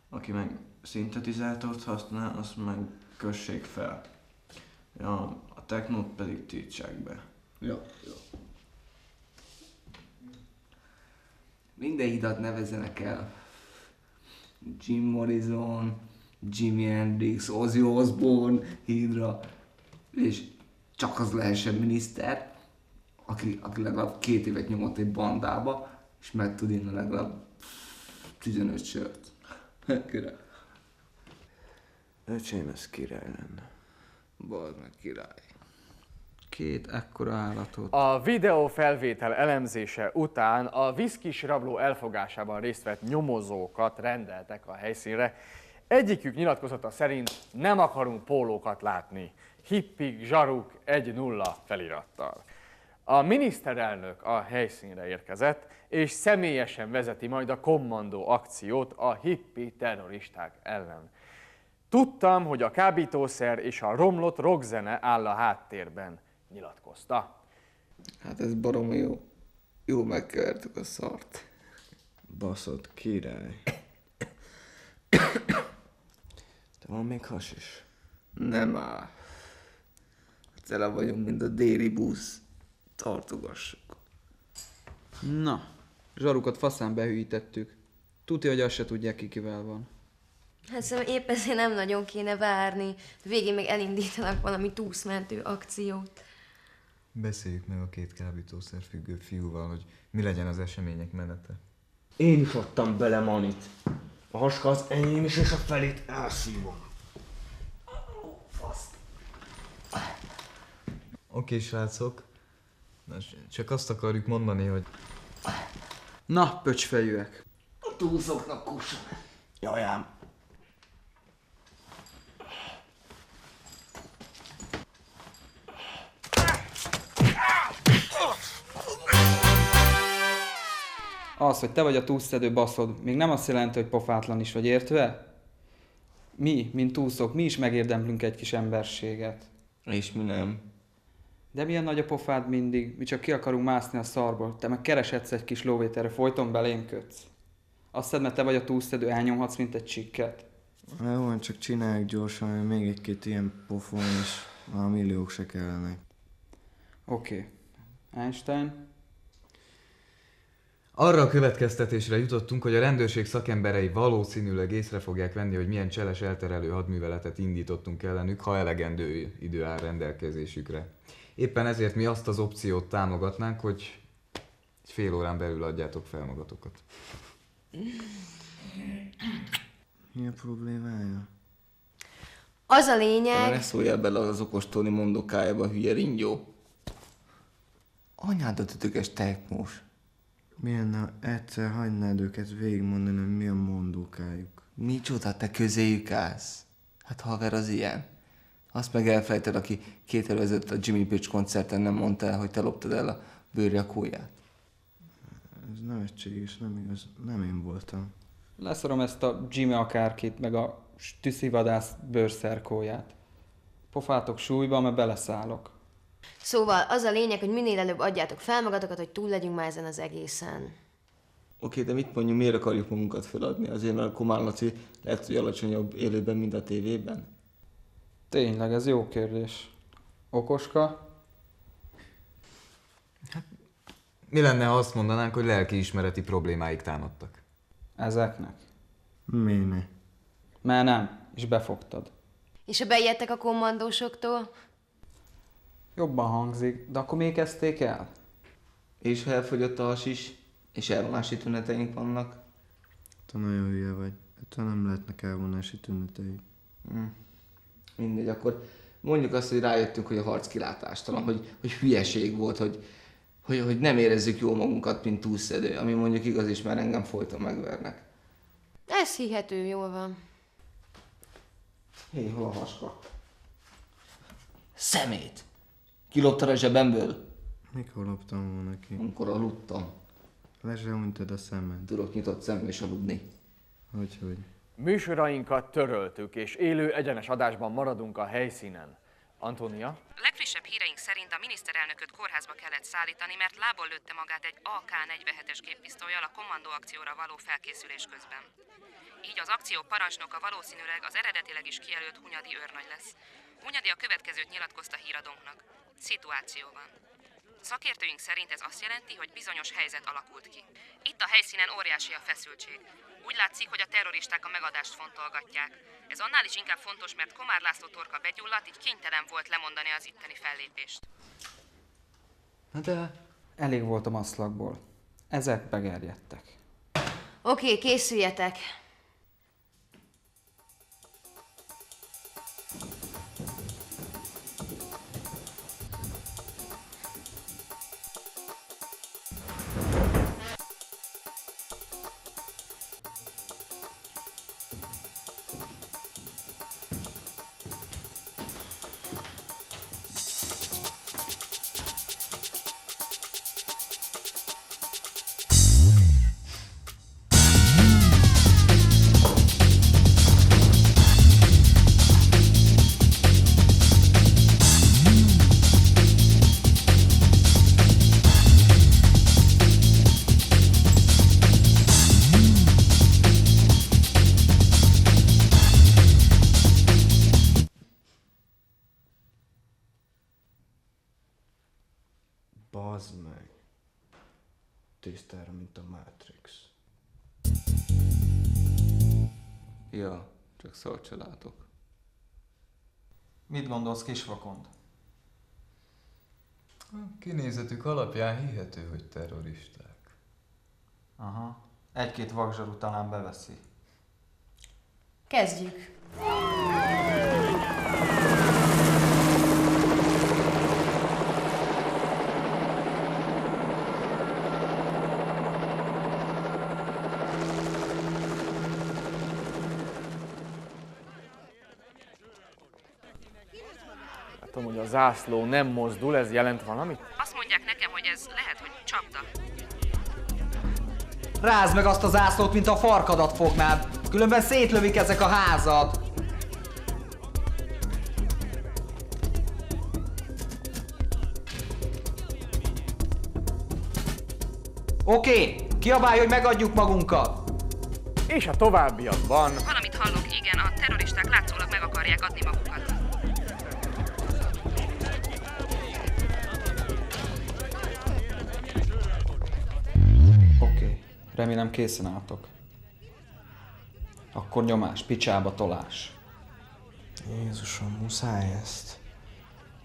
Aki meg szintetizátort használ, azt meg kössék fel. Ja, a technót pedig tiltsák be. Jó. Minden hidat nevezzenek el. Jim Morrison, Jimi Hendrix, Ozzy Osbourne hídra, és csak az lehessen miniszter, aki legalább 2 évet nyomott egy bandába, és meg tud inni legalább 15 sört. Király. Öcsém, ez király lenne. Bazd meg, király. 2 ekkora állatot. A videó felvétel elemzése után a viszkis rabló elfogásában részt vett nyomozókat rendeltek a helyszínre. Egyikük nyilatkozata szerint nem akarunk pólókat látni. Hippik, zsaruk 1-0 felirattal. A miniszterelnök a helyszínre érkezett, és személyesen vezeti majd a kommandó akciót a hippi terroristák ellen. Tudtam, hogy a kábítószer és a romlott rockzene áll a háttérben, nyilatkozta. Hát ez baromi jó. Jó megkevertük a szart. Baszott király. Te van még has is? Nem áll. Tele vagyunk, mint a déli busz. Tartogassuk. Na, zsarukat faszán behűítettük. Tudja, hogy azt se tudják ki, kivel van. Hát szóval épp ezért nem nagyon kéne várni. Végén még elindítanak valami túszmentő akciót. Beszéljük meg a 2 kábítószer függő fiúval, hogy mi legyen az események menete. Én is adtam bele Manit. A haska az enyém is, és a felét elszívom. Oké, srácok. Csak azt akarjuk mondani, hogy... Na, pöcsfejűek. A túlszoknak kusson. Jajám. Az, hogy te vagy a túlszedő baszod, még nem azt jelenti, hogy pofátlan is vagy, értve? Mi, mint túlszok, mi is megérdemlünk egy kis emberséget. És mi nem? De milyen nagy a pofád mindig, mi csak ki akarunk mászni a szarból, te meg keresedsz egy kis lóvét, erre folyton belém kötsz. Azt hiszed, mert te vagy a túlszedő, elnyomhatsz, mint egy csikket. Jó, csak csináljuk gyorsan, hogy még egy-két ilyen pofon, és már milliók se kellenek. Oké. Einstein? Arra a következtetésre jutottunk, hogy a rendőrség szakemberei valószínűleg észre fogják venni, hogy milyen cseles elterelő hadműveletet indítottunk ellenük, ha elegendő idő áll rendelkezésükre. Éppen ezért mi azt az opciót támogatnánk, hogy egy fél órán belül adjátok fel magatokat. Mi a problémája? Az a Te lényeg... ne szóljál bele az okostoni mondokájába, hülye ringyó. Anyádat ütöges tekmós. Milyen egyszer hagynád őket végigmondani, hogy mi a mondókájuk? Micsoda, te közéjük állsz? Hát haver az ilyen. Azt meg elfejted, aki 2 évvel ezelőtt a Jimmy Page koncerten nem mondta el, hogy te loptad el a bőrjakóját. Ez nevetséges, nem igaz. Nem én voltam. Leszorom ezt a Jimmy akárkit, meg a tűszivadász bőrszerkóját. Pofátok súlyba, mert beleszállok. Szóval az a lényeg, hogy minél előbb adjátok fel magatokat, hogy túl legyünk már ezen az egészen. Oké, de mit mondjuk, miért akarjuk magunkat feladni? Azért, mert a Komár Laci lehet, hogy alacsonyabb élőben, mint a tévében? Tényleg, ez jó kérdés. Okoska? Mi lenne, ha azt mondanánk, hogy lelkiismereti problémáik támadtak? Ezeknek? Miért? Mert nem, és befogtad. És ha beijedtek a kommandósoktól? Jobban hangzik, de akkor még kezdték el? És ha elfogyott a hasis, és elvonási tüneteink vannak? Te nagyon hülye vagy. Te nem lehetnek elvonási tüneteid. Mindegy, akkor mondjuk azt, hogy rájöttünk, hogy a harc kilátástalan, hogy hülyeség volt, hogy nem érezzük jól magunkat, mint túlszedő, ami mondjuk igaz is, mert engem folyton megvernek. Ez hihető, jól van. Hé, hol a haska? Szemét! Kiloptad a zsebemből? Mikor loptam volna ki? Amikor aludtam. Le se unted a szemed. Tudok nyitott szemmel is aludni. Hogy? Műsorainkat töröltük, és élő egyenes adásban maradunk a helyszínen. Antónia? Legfrissebb híreink szerint a miniszterelnököt kórházba kellett szállítani, mert lából lőtte magát egy AK-47-es géppisztollyal a kommandó akcióra való felkészülés közben. Így az akció parancsnoka valószínűleg az eredetileg is kijelölt Hunyadi őrnagy lesz. Hunyadi a következőt nyilatkozta híradónknak. Szituációban. Szakértőink szerint ez azt jelenti, hogy bizonyos helyzet alakult ki. Itt a helyszínen óriási a feszültség. Úgy látszik, hogy a terroristák a megadást fontolgatják. Ez annál is inkább fontos, mert Komár László torka begyulladt, így kénytelen volt lemondani az itteni fellépést. Na de... Elég volt a maszlakból. Ezek begerjedtek. Oké, készüljetek. Bazd meg. Tisztára, mint a Matrix. Ja, csak szót se látok. Mit gondolsz, kisvakond? A kinézetük alapján hihető, hogy terroristák. Aha. 1-2 vakzsaru talán beveszi. Kezdjük. Látom, hogy a zászló nem mozdul, ez jelent valamit? Azt mondják nekem, hogy ez lehet, hogy csapda. Rázd meg azt a zászlót, mint a farkadat fognád, különben szétlövik ezek a házat. Oké, kiabálj, hogy megadjuk magunkat. És a továbbiakban... Valamit hallok, igen, a terroristák látszólag meg akarják adni magukat. Oké, remélem készen álltok. Akkor nyomás, picsába tolás. Jézusom, muszáj ezt.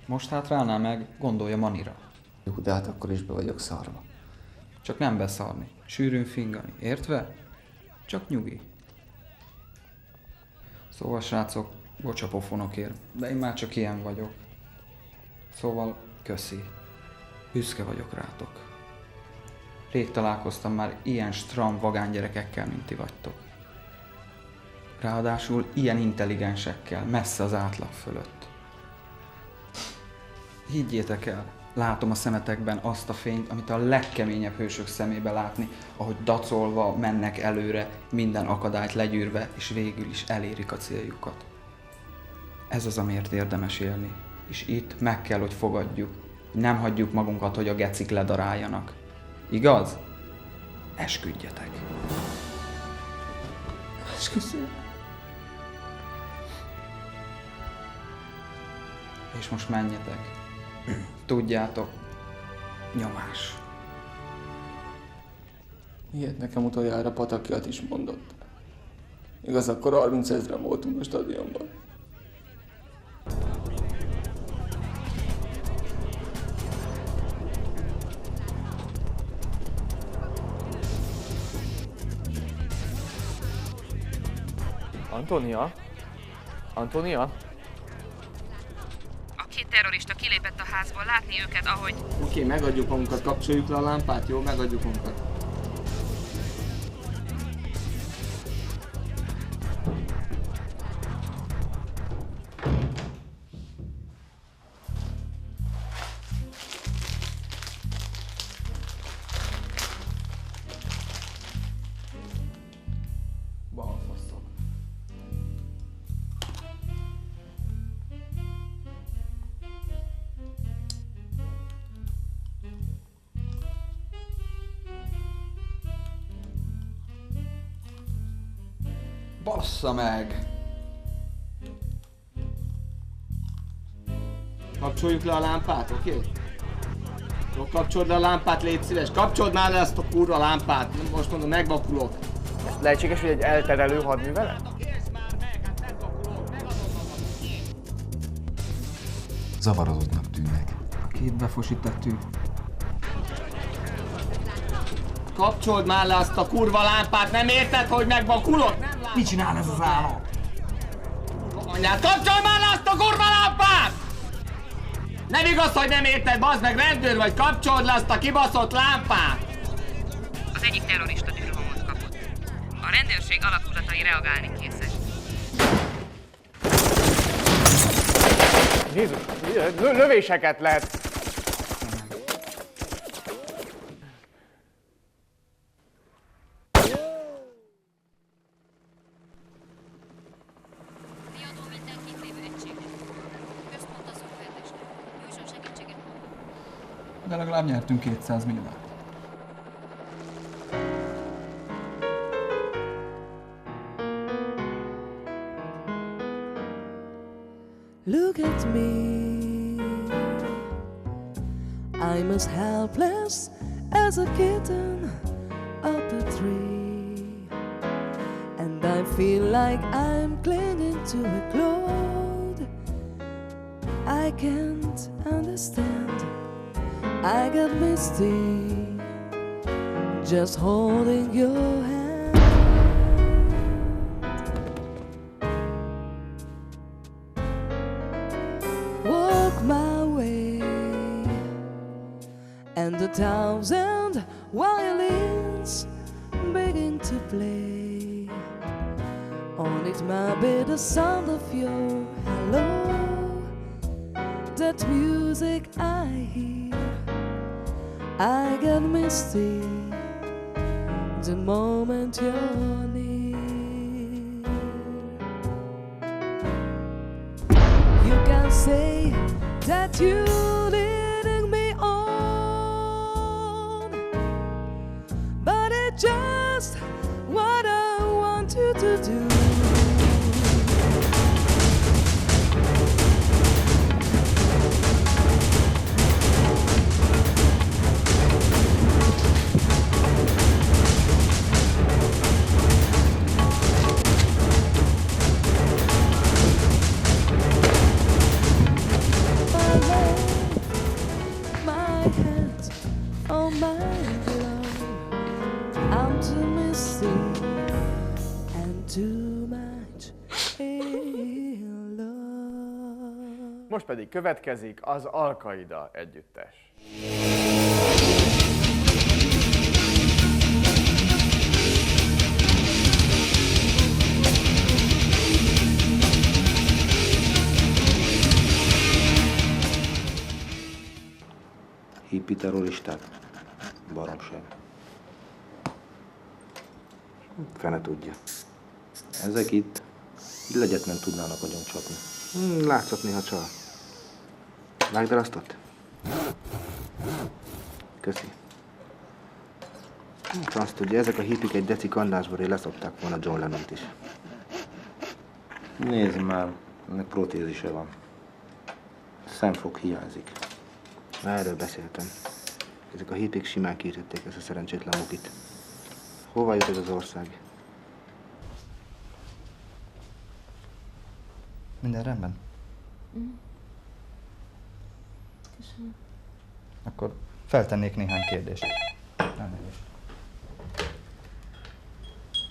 Most hát ránál meg, gondolja Manira. Jó, de hát akkor is be vagyok szarva. Csak nem beszarni, sűrűn fingani, értve? Csak nyugi. Szóval srácok, bocs a pofonokért, de én már csak ilyen vagyok. Szóval köszi. Büszke vagyok rátok. Rég találkoztam már ilyen stram vagány gyerekekkel, mint ti vagytok. Ráadásul ilyen intelligensekkel, messze az átlag fölött. Higgyétek el, látom a szemetekben azt a fényt, amit a legkeményebb hősök szemébe látni, ahogy dacolva mennek előre, minden akadályt legyűrve, és végül is elérik a céljukat. Ez az, amiért érdemes élni, és itt meg kell, hogy fogadjuk. Nem hagyjuk magunkat, hogy a gecik ledaráljanak. Igaz? Esküdjetek! Esküszöm. És most menjetek. Tudjátok, nyomás. Ilyet nekem utoljára Patakiat is mondott. Igaz, akkor 30 000-en voltunk a stadionban. Antonia? Antonia? A két terrorista kilépett a házból, látni őket, ahogy... Oké, megadjuk magunkat, kapcsoljuk le a lámpát, jó? Megadjuk magunkat. Balfaszok. Bassza meg! Kapcsoljuk le a lámpát, oké? Jó, kapcsold le a lámpát, légy szíves. Kapcsold már le ezt a kurva lámpát. Most mondom, megvakulok. Lehetséges, hogy egy elterelő hadművelet? Zavarodottnak tűnnek. A két befosított tű. Kapcsold már le azt a kurva lámpát, nem érted, hogy megvakulok? Mit csinál ez az állam? Anyád, kapcsolj már le azt a kurva lámpát! Nem igaz, hogy nem érted, bazd meg, rendőr vagy, kapcsold le azt a kibaszott lámpát! Az egyik terrorista tűrhomot kapott. A rendőrség alakulatai reagálni készek. Jézus, lövéseket lehet. De legalább nyertünk 200 milliót. Look at me, I'm as helpless as a kitten up a tree, and I feel like I'm clinging to a cloud I can't understand. I got misty just holding your hand. Walk my way, and 1,000 violins begin to play. On it might be the sound of your hello, that music I hear. I get misty the moment you're near. You can say that you're leading me on, but it's just what I want you to do. Most pedig következik az Al-Qaida együttes. gépi terroristák? Baromság. Fene tudja. Ezek itt legyetlen tudnának agyoncsapni. Látszott néha csal. Vágd el azt ott? Köszi. Azt tudja, ezek a hippik egy deci kandásboré leszopták volna John Lennont is. Nézd már, ennek protézise van. Szemfog hiányzik. Már erről beszéltem. Ezek a hippik simán kiütötték ezt a szerencsétlen mukit. Hova jut ez az ország? Minden rendben? Köszönöm. Akkor feltennék néhány kérdést. Elnézést.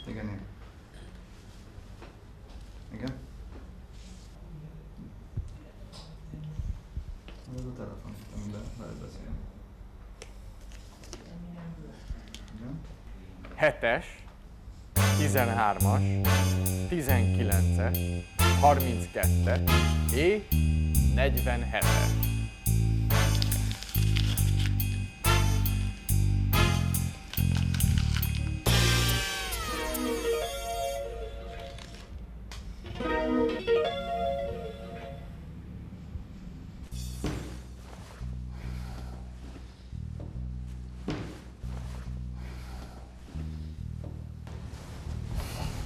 Igen. Igen? Ez a telefon, amiben lehet beszélni. Igen? 7-es, 13-as, 19-es, 32-es és 47-es.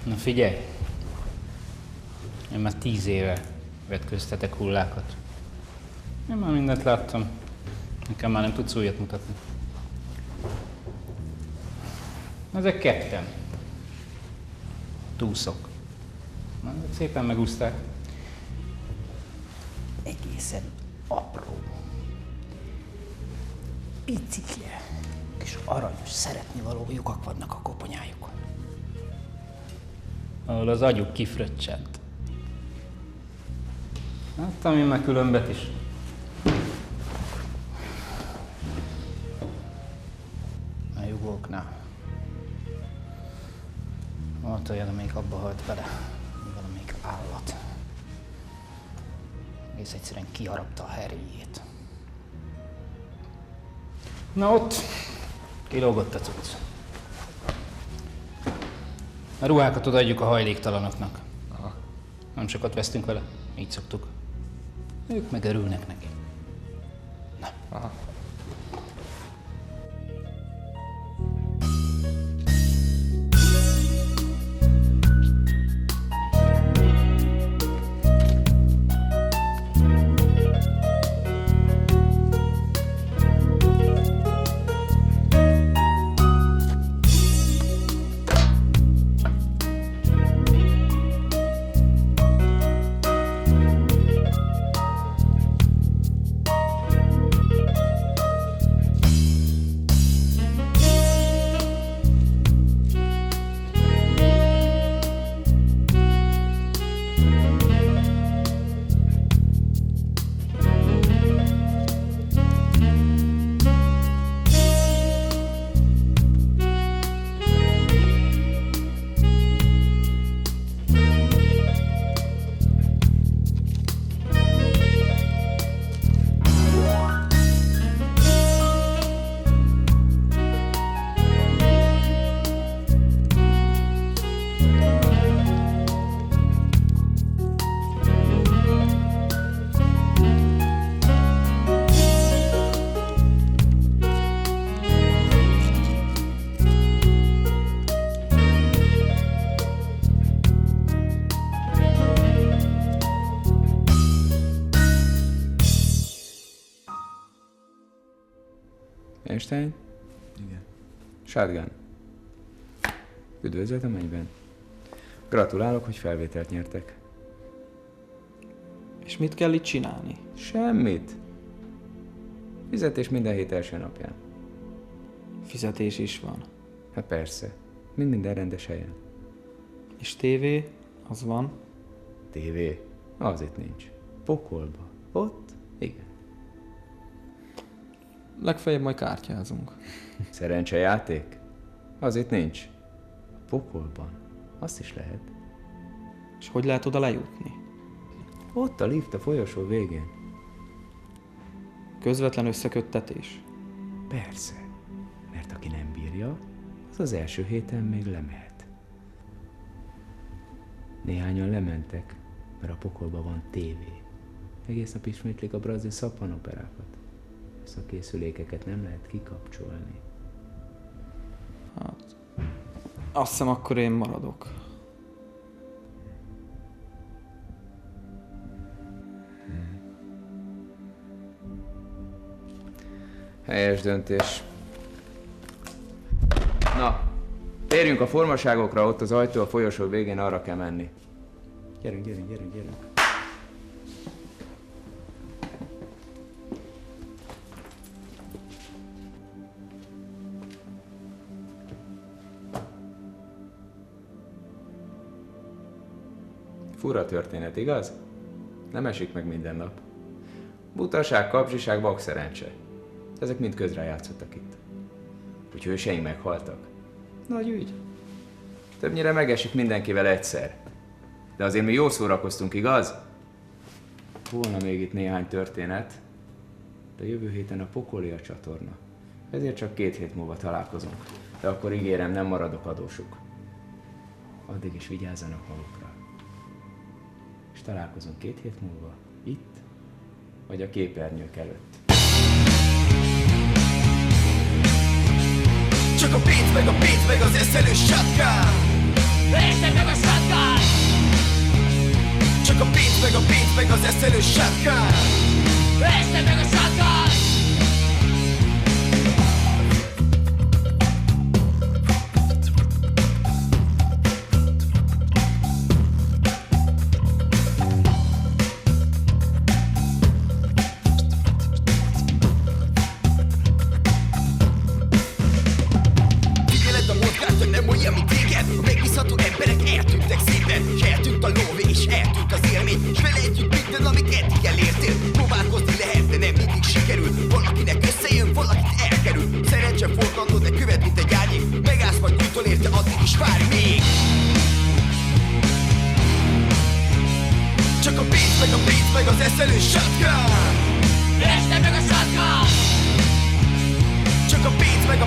Na figyelj! Én már 10 éve vetköztetek hullákat. Én már mindent láttam. Nekem már nem tudsz újat mutatni. Ezek ketten. Túszok. Szépen megúszták. Egészen apró. Picike kis aranyos szeretnivaló lyukak vannak a koponyájukon. Ahol az agyuk kifröccsent. Láttam én már különbet is. A jugóknál. Volt olyan, amelyik abba halt bele, valamelyik állat. Egész egyszerűen kiharapta a herjét. Na ott kilógott a cucc. A ruhákat odaadjuk a hajléktalanoknak. Aha. Nem sokat vesztünk vele, így szoktuk. Ők meg örülnek neki. Na. Aha. Einstein? Igen. Shotgun. Üdvözlet a mennyben. Gratulálok, hogy felvételt nyertek. És mit kell itt csinálni? Semmit. Fizetés minden hét első napján. Fizetés is van. Hát persze. Minden rendes helyen. És tévé? Az van? Tévé? Az itt nincs. Pokolba. Ott? Igen. Legfeljebb majd kártyázunk. Szerencsejáték? Az itt nincs. Pokolban. Azt is lehet. És hogy lehet oda lejutni? Ott a lift a folyosó végén. Közvetlen összeköttetés? Persze, mert aki nem bírja, az első héten még lemehet. Néhányan lementek, mert a pokolban van tévé. Egész nap ismétlik a brazil szappanoperákat. Ezt a készülékeket nem lehet kikapcsolni. Hát, azt hiszem, akkor én maradok. Helyes döntés. Na, térjünk a formaságokra, ott az ajtó a folyosó végén, arra kell menni. Gyerünk, gyerünk, gyerünk, gyerünk. Fura történet, igaz? Nem esik meg minden nap. Butaság, kapzsiság, vakszerencse. Ezek mind közre játszottak itt. Úgy hőseink meghaltak. Nagy ügy. Többnyire megesik mindenkivel egyszer. De azért mi jól szórakoztunk, igaz? Volna még itt néhány történet, de jövő héten a pokoli a csatorna. Ezért csak 2 hét múlva találkozunk. De akkor ígérem, nem maradok adósuk. Addig is vigyázzanak magukra. És találkozunk 2 hét múlva, itt, vagy a képernyők előtt. Csak a pénz meg az eszelős satkán. Érted meg a satkán. Csak a pénz meg az eszelős satkán. Érted meg a satkán. Meg az eszelős satkán. Érted meg a satkán. Csak a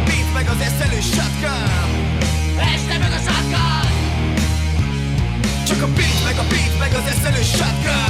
pénz meg az eszelős satkán. Érted meg a satkán. Csak a pénz meg az eszelős satkán.